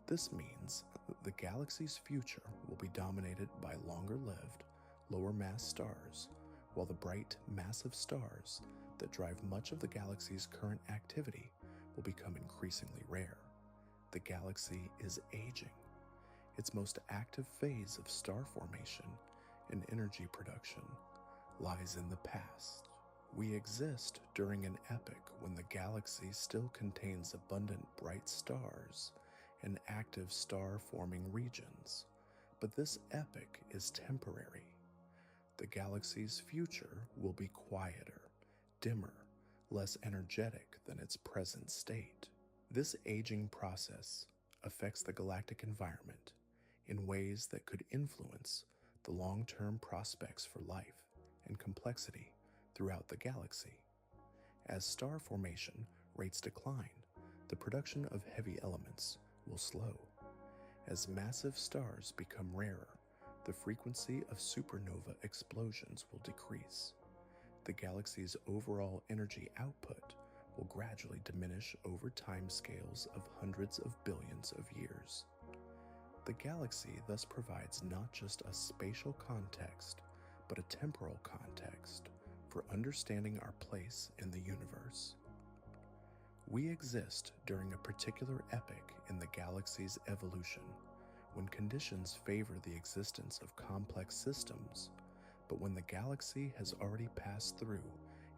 This means the galaxy's future will be dominated by longer-lived, lower-mass stars, while the bright, massive stars that drive much of the galaxy's current activity will become increasingly rare. The galaxy is aging. Its most active phase of star formation and energy production lies in the past. We exist during an epoch when the galaxy still contains abundant bright stars and active star-forming regions, but this epoch is temporary. The galaxy's future will be quieter, dimmer, less energetic than its present state. This aging process affects the galactic environment in ways that could influence the long-term prospects for life and complexity throughout the galaxy. As star formation rates decline, the production of heavy elements will slow. As massive stars become rarer, the frequency of supernova explosions will decrease. The galaxy's overall energy output will gradually diminish over timescales of hundreds of billions of years. The galaxy thus provides not just a spatial context, but a temporal context for understanding our place in the universe. We exist during a particular epoch in the galaxy's evolution, when conditions favor the existence of complex systems, but when the galaxy has already passed through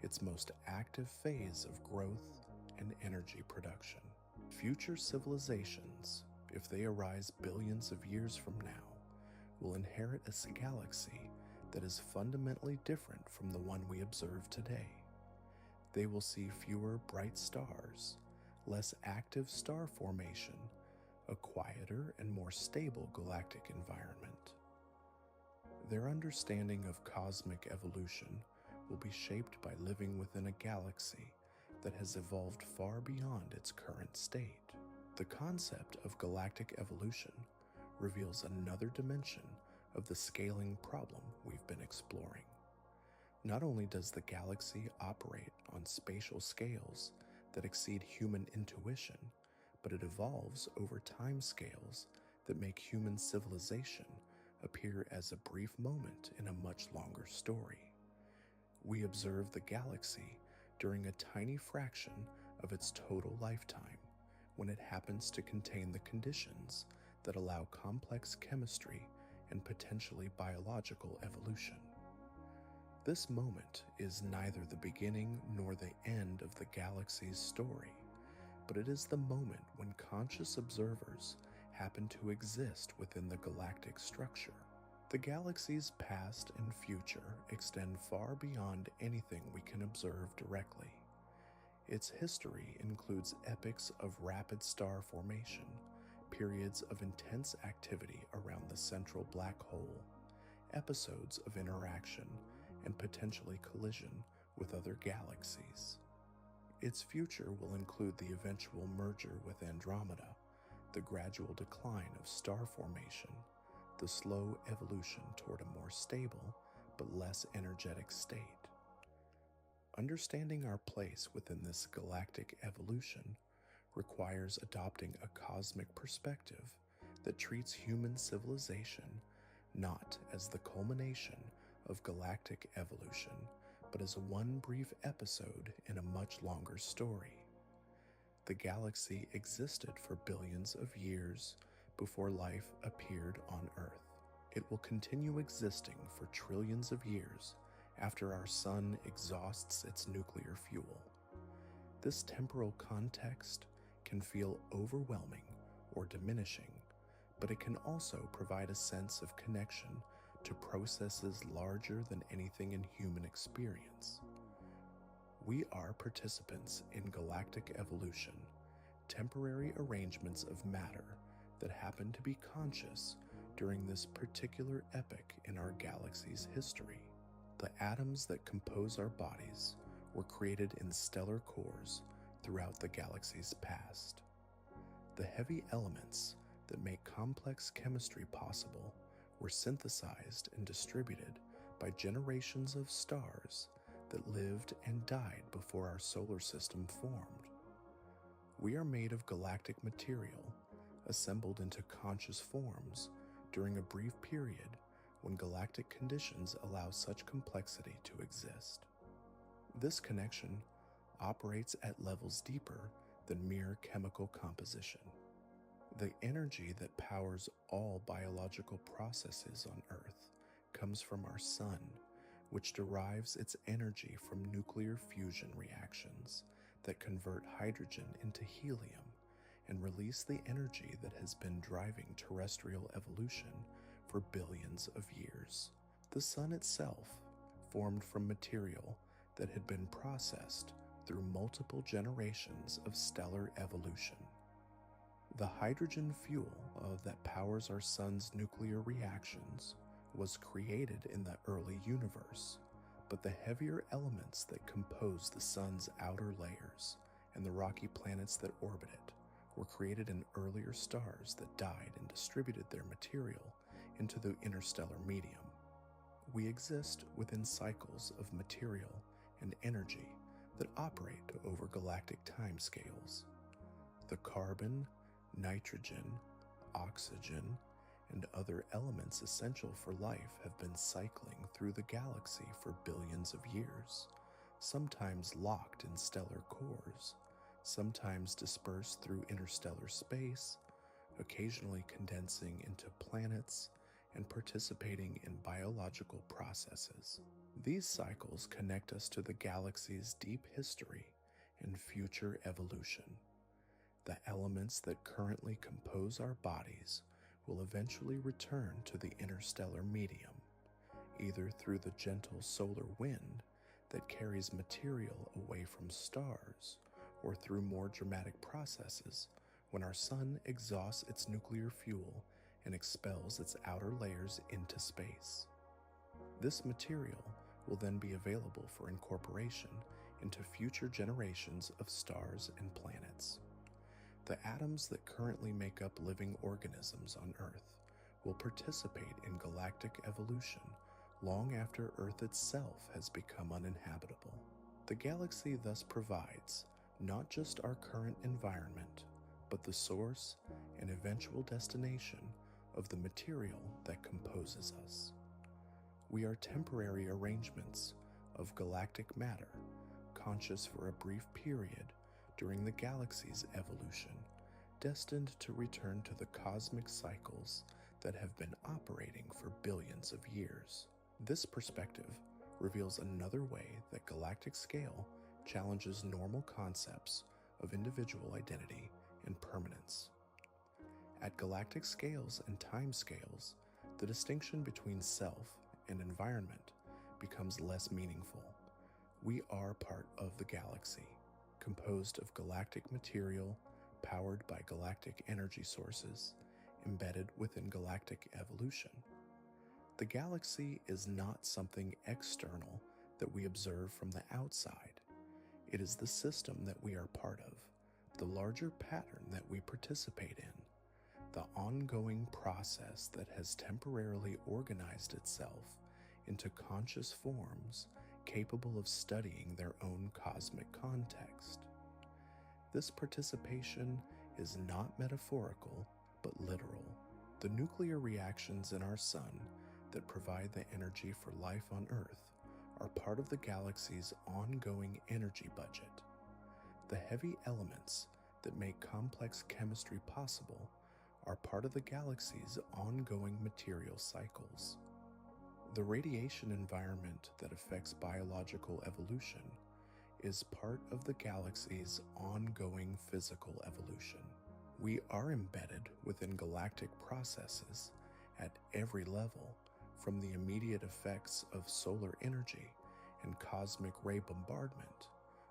its most active phase of growth and energy production. Future civilizations, if they arise billions of years from now, will inherit a galaxy that is fundamentally different from the one we observe today. They will see fewer bright stars, less active star formation, a quieter and more stable galactic environment. Their understanding of cosmic evolution will be shaped by living within a galaxy that has evolved far beyond its current state. The concept of galactic evolution reveals another dimension of the scaling problem we've been exploring. Not only does the galaxy operate on spatial scales that exceed human intuition, but it evolves over time scales that make human civilization appear as a brief moment in a much longer story. We observe the galaxy during a tiny fraction of its total lifetime, when it happens to contain the conditions that allow complex chemistry and potentially biological evolution. This moment is neither the beginning nor the end of the galaxy's story, but it is the moment when conscious observers happen to exist within the galactic structure. The galaxy's past and future extend far beyond anything we can observe directly. Its history includes epochs of rapid star formation, periods of intense activity around the central black hole, episodes of interaction and potentially collision with other galaxies. Its future will include the eventual merger with Andromeda, the gradual decline of star formation, the slow evolution toward a more stable but less energetic state. Understanding our place within this galactic evolution requires adopting a cosmic perspective that treats human civilization not as the culmination of galactic evolution, but as one brief episode in a much longer story. The galaxy existed for billions of years before life appeared on Earth. It will continue existing for trillions of years after our sun exhausts its nuclear fuel. This temporal context can feel overwhelming or diminishing, but it can also provide a sense of connection to processes larger than anything in human experience. We are participants in galactic evolution, temporary arrangements of matter that happen to be conscious during this particular epoch in our galaxy's history. The atoms that compose our bodies were created in stellar cores throughout the galaxy's past. The heavy elements that make complex chemistry possible were synthesized and distributed by generations of stars that lived and died before our solar system formed. We are made of galactic material, assembled into conscious forms during a brief period when galactic conditions allow such complexity to exist. This connection operates at levels deeper than mere chemical composition. The energy that powers all biological processes on Earth comes from our sun, which derives its energy from nuclear fusion reactions that convert hydrogen into helium and release the energy that has been driving terrestrial evolution for billions of years. The sun itself formed from material that had been processed through multiple generations of stellar evolution. The hydrogen fuel that powers our sun's nuclear reactions was created in the early universe, but the heavier elements that compose the sun's outer layers and the rocky planets that orbit it were created in earlier stars that died and distributed their material into the interstellar medium. We exist within cycles of material and energy that operate over galactic timescales. The carbon, nitrogen, oxygen, and other elements essential for life have been cycling through the galaxy for billions of years, sometimes locked in stellar cores, sometimes dispersed through interstellar space, occasionally condensing into planets and participating in biological processes. These cycles connect us to the galaxy's deep history and future evolution. The elements that currently compose our bodies will eventually return to the interstellar medium, either through the gentle solar wind that carries material away from stars, or through more dramatic processes when our sun exhausts its nuclear fuel and expels its outer layers into space. This material will then be available for incorporation into future generations of stars and planets. The atoms that currently make up living organisms on Earth will participate in galactic evolution long after Earth itself has become uninhabitable. The galaxy thus provides not just our current environment, but the source and eventual destination of the material that composes us. We are temporary arrangements of galactic matter, conscious for a brief period during the galaxy's evolution, destined to return to the cosmic cycles that have been operating for billions of years. This perspective reveals another way that galactic scale challenges normal concepts of individual identity and permanence. At galactic scales and time scales, the distinction between self and environment becomes less meaningful. We are part of the galaxy, composed of galactic material powered by galactic energy sources, embedded within galactic evolution. The galaxy is not something external that we observe from the outside. It is the system that we are part of, the larger pattern that we participate in, the ongoing process that has temporarily organized itself into conscious forms capable of studying their own cosmic context. This participation is not metaphorical, but literal. The nuclear reactions in our sun that provide the energy for life on Earth are part of the galaxy's ongoing energy budget. The heavy elements that make complex chemistry possible are part of the galaxy's ongoing material cycles. The radiation environment that affects biological evolution is part of the galaxy's ongoing physical evolution. We are embedded within galactic processes at every level, from the immediate effects of solar energy and cosmic ray bombardment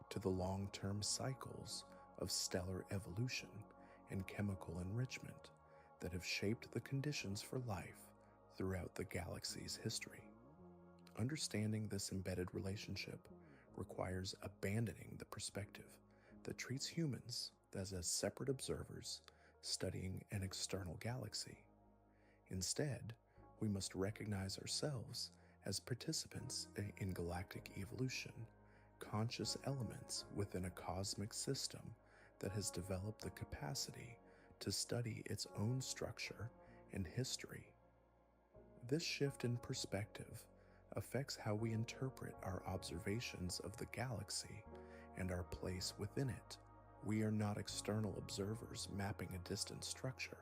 to the long-term cycles of stellar evolution and chemical enrichment that have shaped the conditions for life throughout the galaxy's history. Understanding this embedded relationship requires abandoning the perspective that treats humans as separate observers studying an external galaxy. Instead, we must recognize ourselves as participants in galactic evolution, conscious elements within a cosmic system that has developed the capacity to study its own structure and history. This shift in perspective affects how we interpret our observations of the galaxy and our place within it. We are not external observers mapping a distant structure,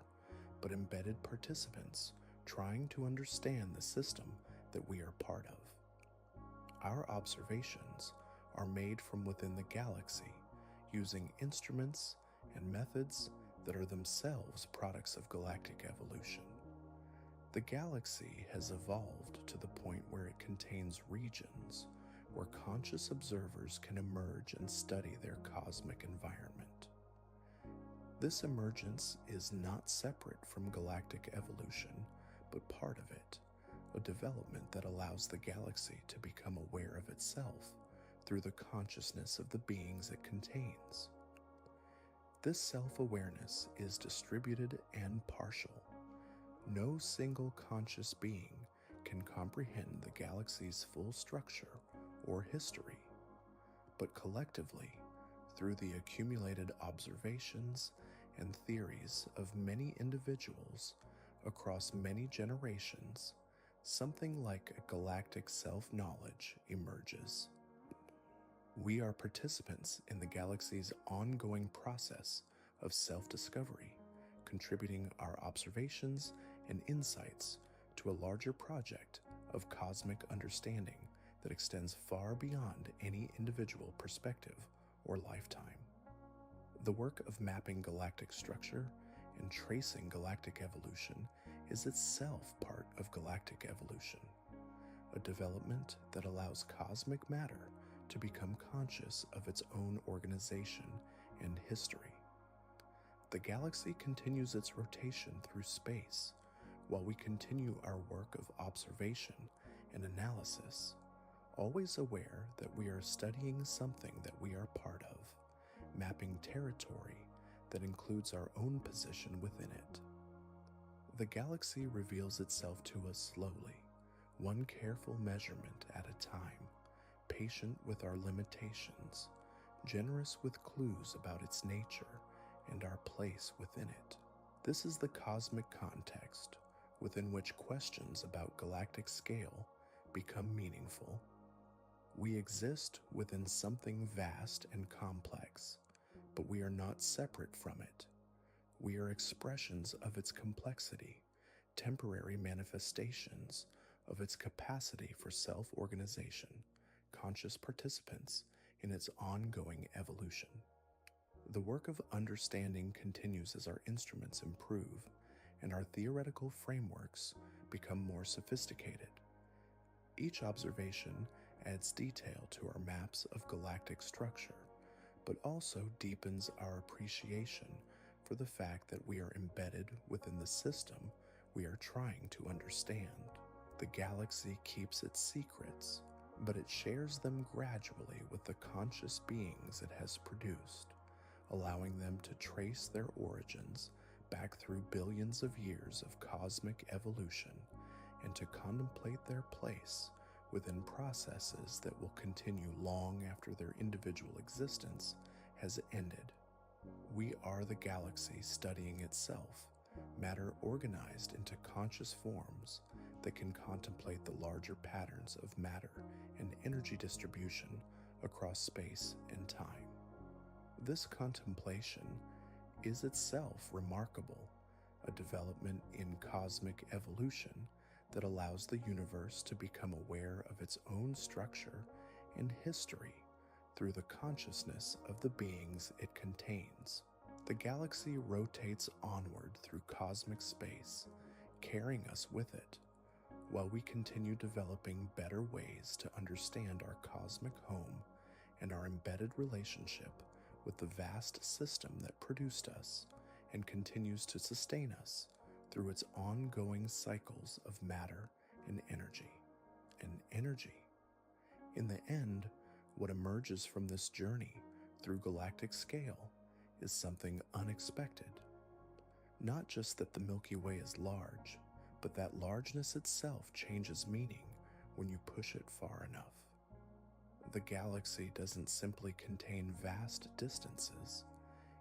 but embedded participants trying to understand the system that we are part of. Our observations are made from within the galaxy using instruments and methods that are themselves products of galactic evolution. The galaxy has evolved to the point where it contains regions where conscious observers can emerge and study their cosmic environment. This emergence is not separate from galactic evolution, but part of it, a development that allows the galaxy to become aware of itself through the consciousness of the beings it contains. This self-awareness is distributed and partial. No single conscious being can comprehend the galaxy's full structure or history, but collectively, through the accumulated observations and theories of many individuals across many generations, something like a galactic self-knowledge emerges. We are participants in the galaxy's ongoing process of self-discovery, contributing our observations and insights to a larger project of cosmic understanding that extends far beyond any individual perspective or lifetime. The work of mapping galactic structure and tracing galactic evolution is itself part of galactic evolution, a development that allows cosmic matter to become conscious of its own organization and history. The galaxy continues its rotation through space while we continue our work of observation and analysis, always aware that we are studying something that we are part of, mapping territory that includes our own position within it. The galaxy reveals itself to us slowly, one careful measurement at a time, patient with our limitations, generous with clues about its nature and our place within it. This is the cosmic context within which questions about galactic scale become meaningful. We exist within something vast and complex, but we are not separate from it. We are expressions of its complexity, temporary manifestations of its capacity for self-organization, conscious participants in its ongoing evolution. The work of understanding continues as our instruments improve and our theoretical frameworks become more sophisticated. Each observation adds detail to our maps of galactic structure, but also deepens our appreciation for the fact that we are embedded within the system we are trying to understand. The galaxy keeps its secrets, but it shares them gradually with the conscious beings it has produced, allowing them to trace their origins back through billions of years of cosmic evolution and to contemplate their place within processes that will continue long after their individual existence has ended. We are the galaxy studying itself, matter organized into conscious forms that can contemplate the larger patterns of matter and energy distribution across space and time. This contemplation is itself remarkable, a development in cosmic evolution that allows the universe to become aware of its own structure and history through the consciousness of the beings it contains. The galaxy rotates onward through cosmic space, carrying us with it, while we continue developing better ways to understand our cosmic home and our embedded relationship with the vast system that produced us and continues to sustain us through its ongoing cycles of matter and energy. In the end, what emerges from this journey through galactic scale is something unexpected. Not just that the Milky Way is large, but that largeness itself changes meaning when you push it far enough. The galaxy doesn't simply contain vast distances,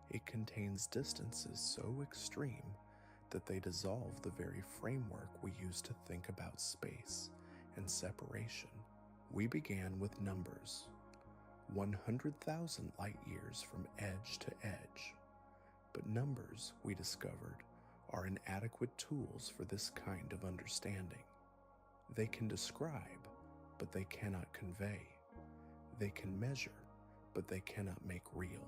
it contains distances so extreme that they dissolve the very framework we use to think about space and separation. We began with numbers, 100,000 light years from edge to edge. But numbers, we discovered, are inadequate tools for this kind of understanding. They can describe, but they cannot convey. They can measure, but they cannot make real.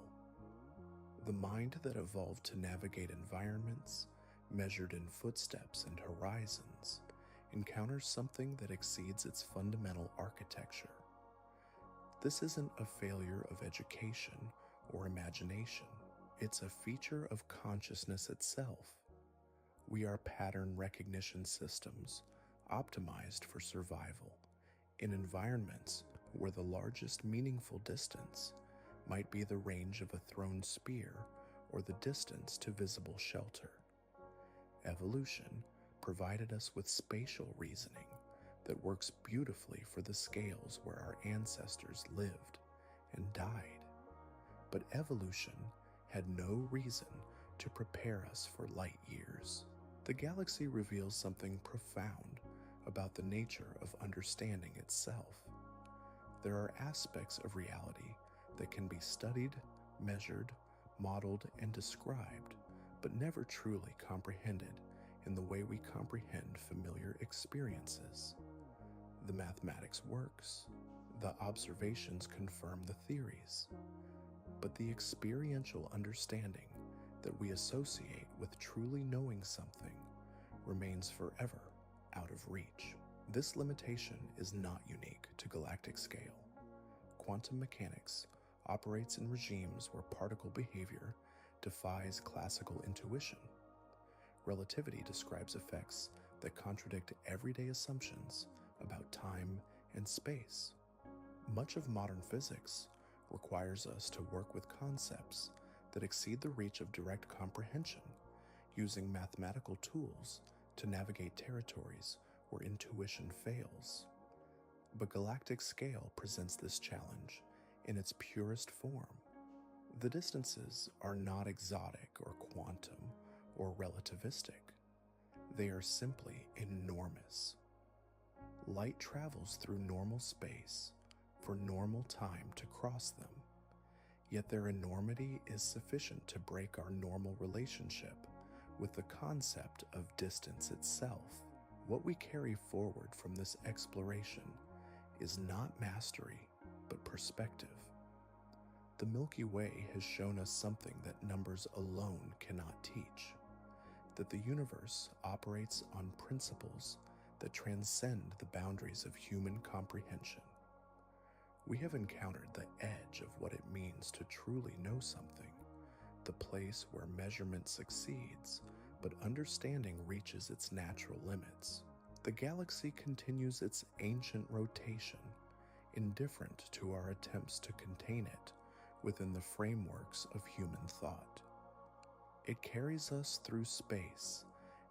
The mind that evolved to navigate environments, measured in footsteps and horizons, encounters something that exceeds its fundamental architecture. This isn't a failure of education or imagination. It's a feature of consciousness itself. We are pattern recognition systems optimized for survival in environments where the largest meaningful distance might be the range of a thrown spear or the distance to visible shelter. Evolution provided us with spatial reasoning that works beautifully for the scales where our ancestors lived and died. But evolution had no reason to prepare us for light years. The galaxy reveals something profound about the nature of understanding itself. There are aspects of reality that can be studied, measured, modeled, and described, but never truly comprehended in the way we comprehend familiar experiences. The mathematics works, the observations confirm the theories, but the experiential understanding that we associate with truly knowing something remains forever out of reach. This limitation is not unique to galactic scale. Quantum mechanics operates in regimes where particle behavior defies classical intuition. Relativity describes effects that contradict everyday assumptions about time and space. Much of modern physics requires us to work with concepts that exceed the reach of direct comprehension, using mathematical tools to navigate territories where intuition fails. But galactic scale presents this challenge in its purest form. The distances are not exotic or quantum or relativistic. They are simply enormous. Light travels through normal space for normal time to cross them. Yet their enormity is sufficient to break our normal relationship with the concept of distance itself. What we carry forward from this exploration is not mastery, but perspective. The Milky Way has shown us something that numbers alone cannot teach, that the universe operates on principles that transcend the boundaries of human comprehension. We have encountered the edge of what it means to truly know something, the place where measurement succeeds, but understanding reaches its natural limits. The galaxy continues its ancient rotation, indifferent to our attempts to contain it within the frameworks of human thought. It carries us through space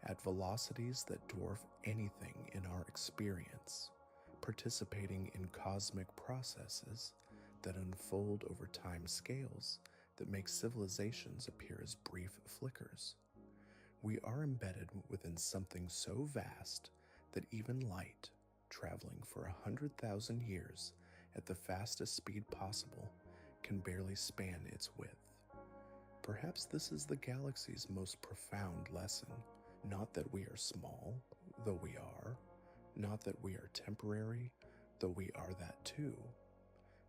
at velocities that dwarf anything in our experience, participating in cosmic processes that unfold over time scales that make civilizations appear as brief flickers. We are embedded within something so vast that even light, traveling for 100,000 years at the fastest speed possible, can barely span its width. Perhaps this is the galaxy's most profound lesson, not that we are small, though we are, not that we are temporary, though we are that too,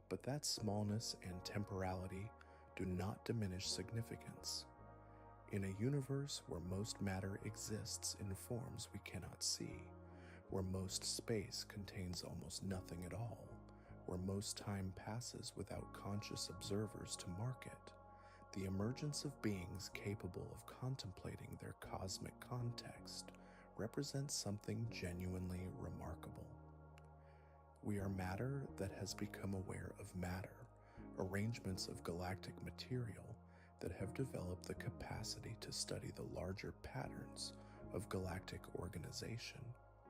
but that smallness and temporality do not diminish significance. In a universe where most matter exists in forms we cannot see, where most space contains almost nothing at all, where most time passes without conscious observers to mark it, the emergence of beings capable of contemplating their cosmic context represents something genuinely remarkable. We are matter that has become aware of matter, arrangements of galactic material that have developed the capacity to study the larger patterns of galactic organization.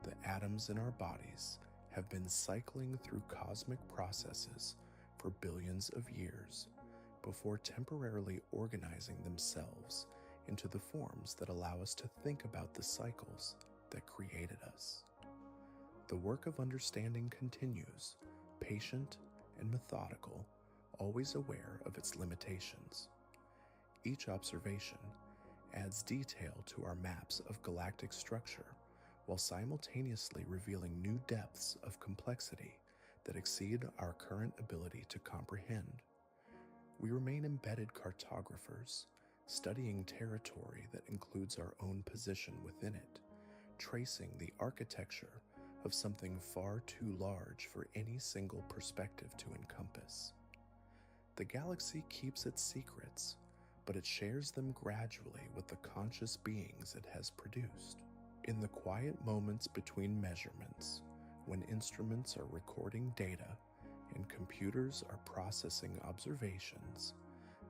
The atoms in our bodies have been cycling through cosmic processes for billions of years before temporarily organizing themselves into the forms that allow us to think about the cycles that created us. The work of understanding continues, patient and methodical, always aware of its limitations. Each observation adds detail to our maps of galactic structure while simultaneously revealing new depths of complexity that exceed our current ability to comprehend. We remain embedded cartographers, studying territory that includes our own position within it, tracing the architecture of something far too large for any single perspective to encompass. The galaxy keeps its secrets, but it shares them gradually with the conscious beings it has produced. In the quiet moments between measurements, when instruments are recording data and computers are processing observations,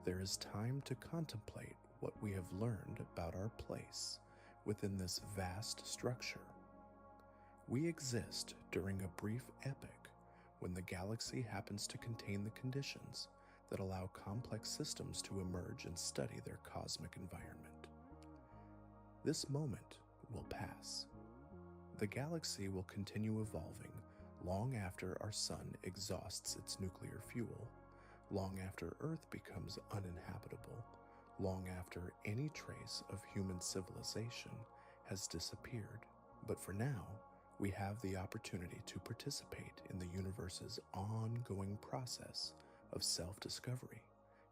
there is time to contemplate what we have learned about our place within this vast structure. We exist during a brief epoch when the galaxy happens to contain the conditions that allow complex systems to emerge and study their cosmic environment. This moment will pass. The galaxy will continue evolving long after our sun exhausts its nuclear fuel, long after Earth becomes uninhabitable, long after any trace of human civilization has disappeared. But for now, we have the opportunity to participate in the universe's ongoing process of self-discovery,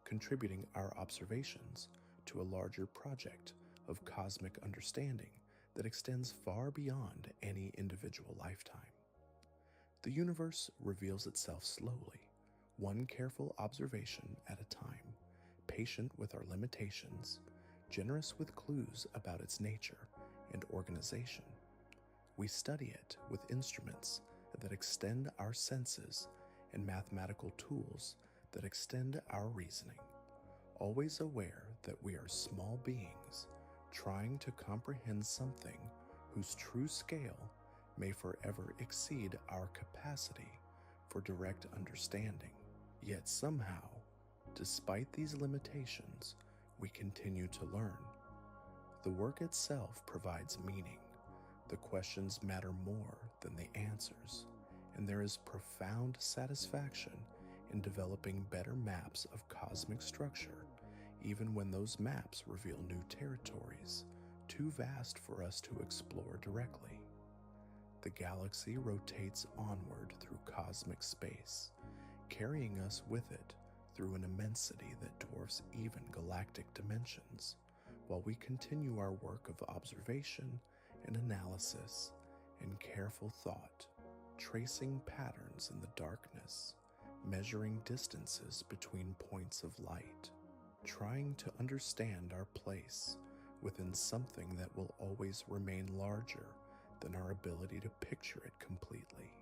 contributing our observations to a larger project of cosmic understanding that extends far beyond any individual lifetime. The universe reveals itself slowly, one careful observation at a time, patient with our limitations, generous with clues about its nature and organization. We study it with instruments that extend our senses and mathematical tools that extend our reasoning, always aware that we are small beings trying to comprehend something whose true scale may forever exceed our capacity for direct understanding. Yet somehow, despite these limitations, we continue to learn. The work itself provides meaning. The questions matter more than the answers, and there is profound satisfaction in developing better maps of cosmic structure, even when those maps reveal new territories too vast for us to explore directly. The galaxy rotates onward through cosmic space, carrying us with it through an immensity that dwarfs even galactic dimensions, while we continue our work of observation and analysis and careful thought, tracing patterns in the darkness, measuring distances between points of light, trying to understand our place within something that will always remain larger than our ability to picture it completely.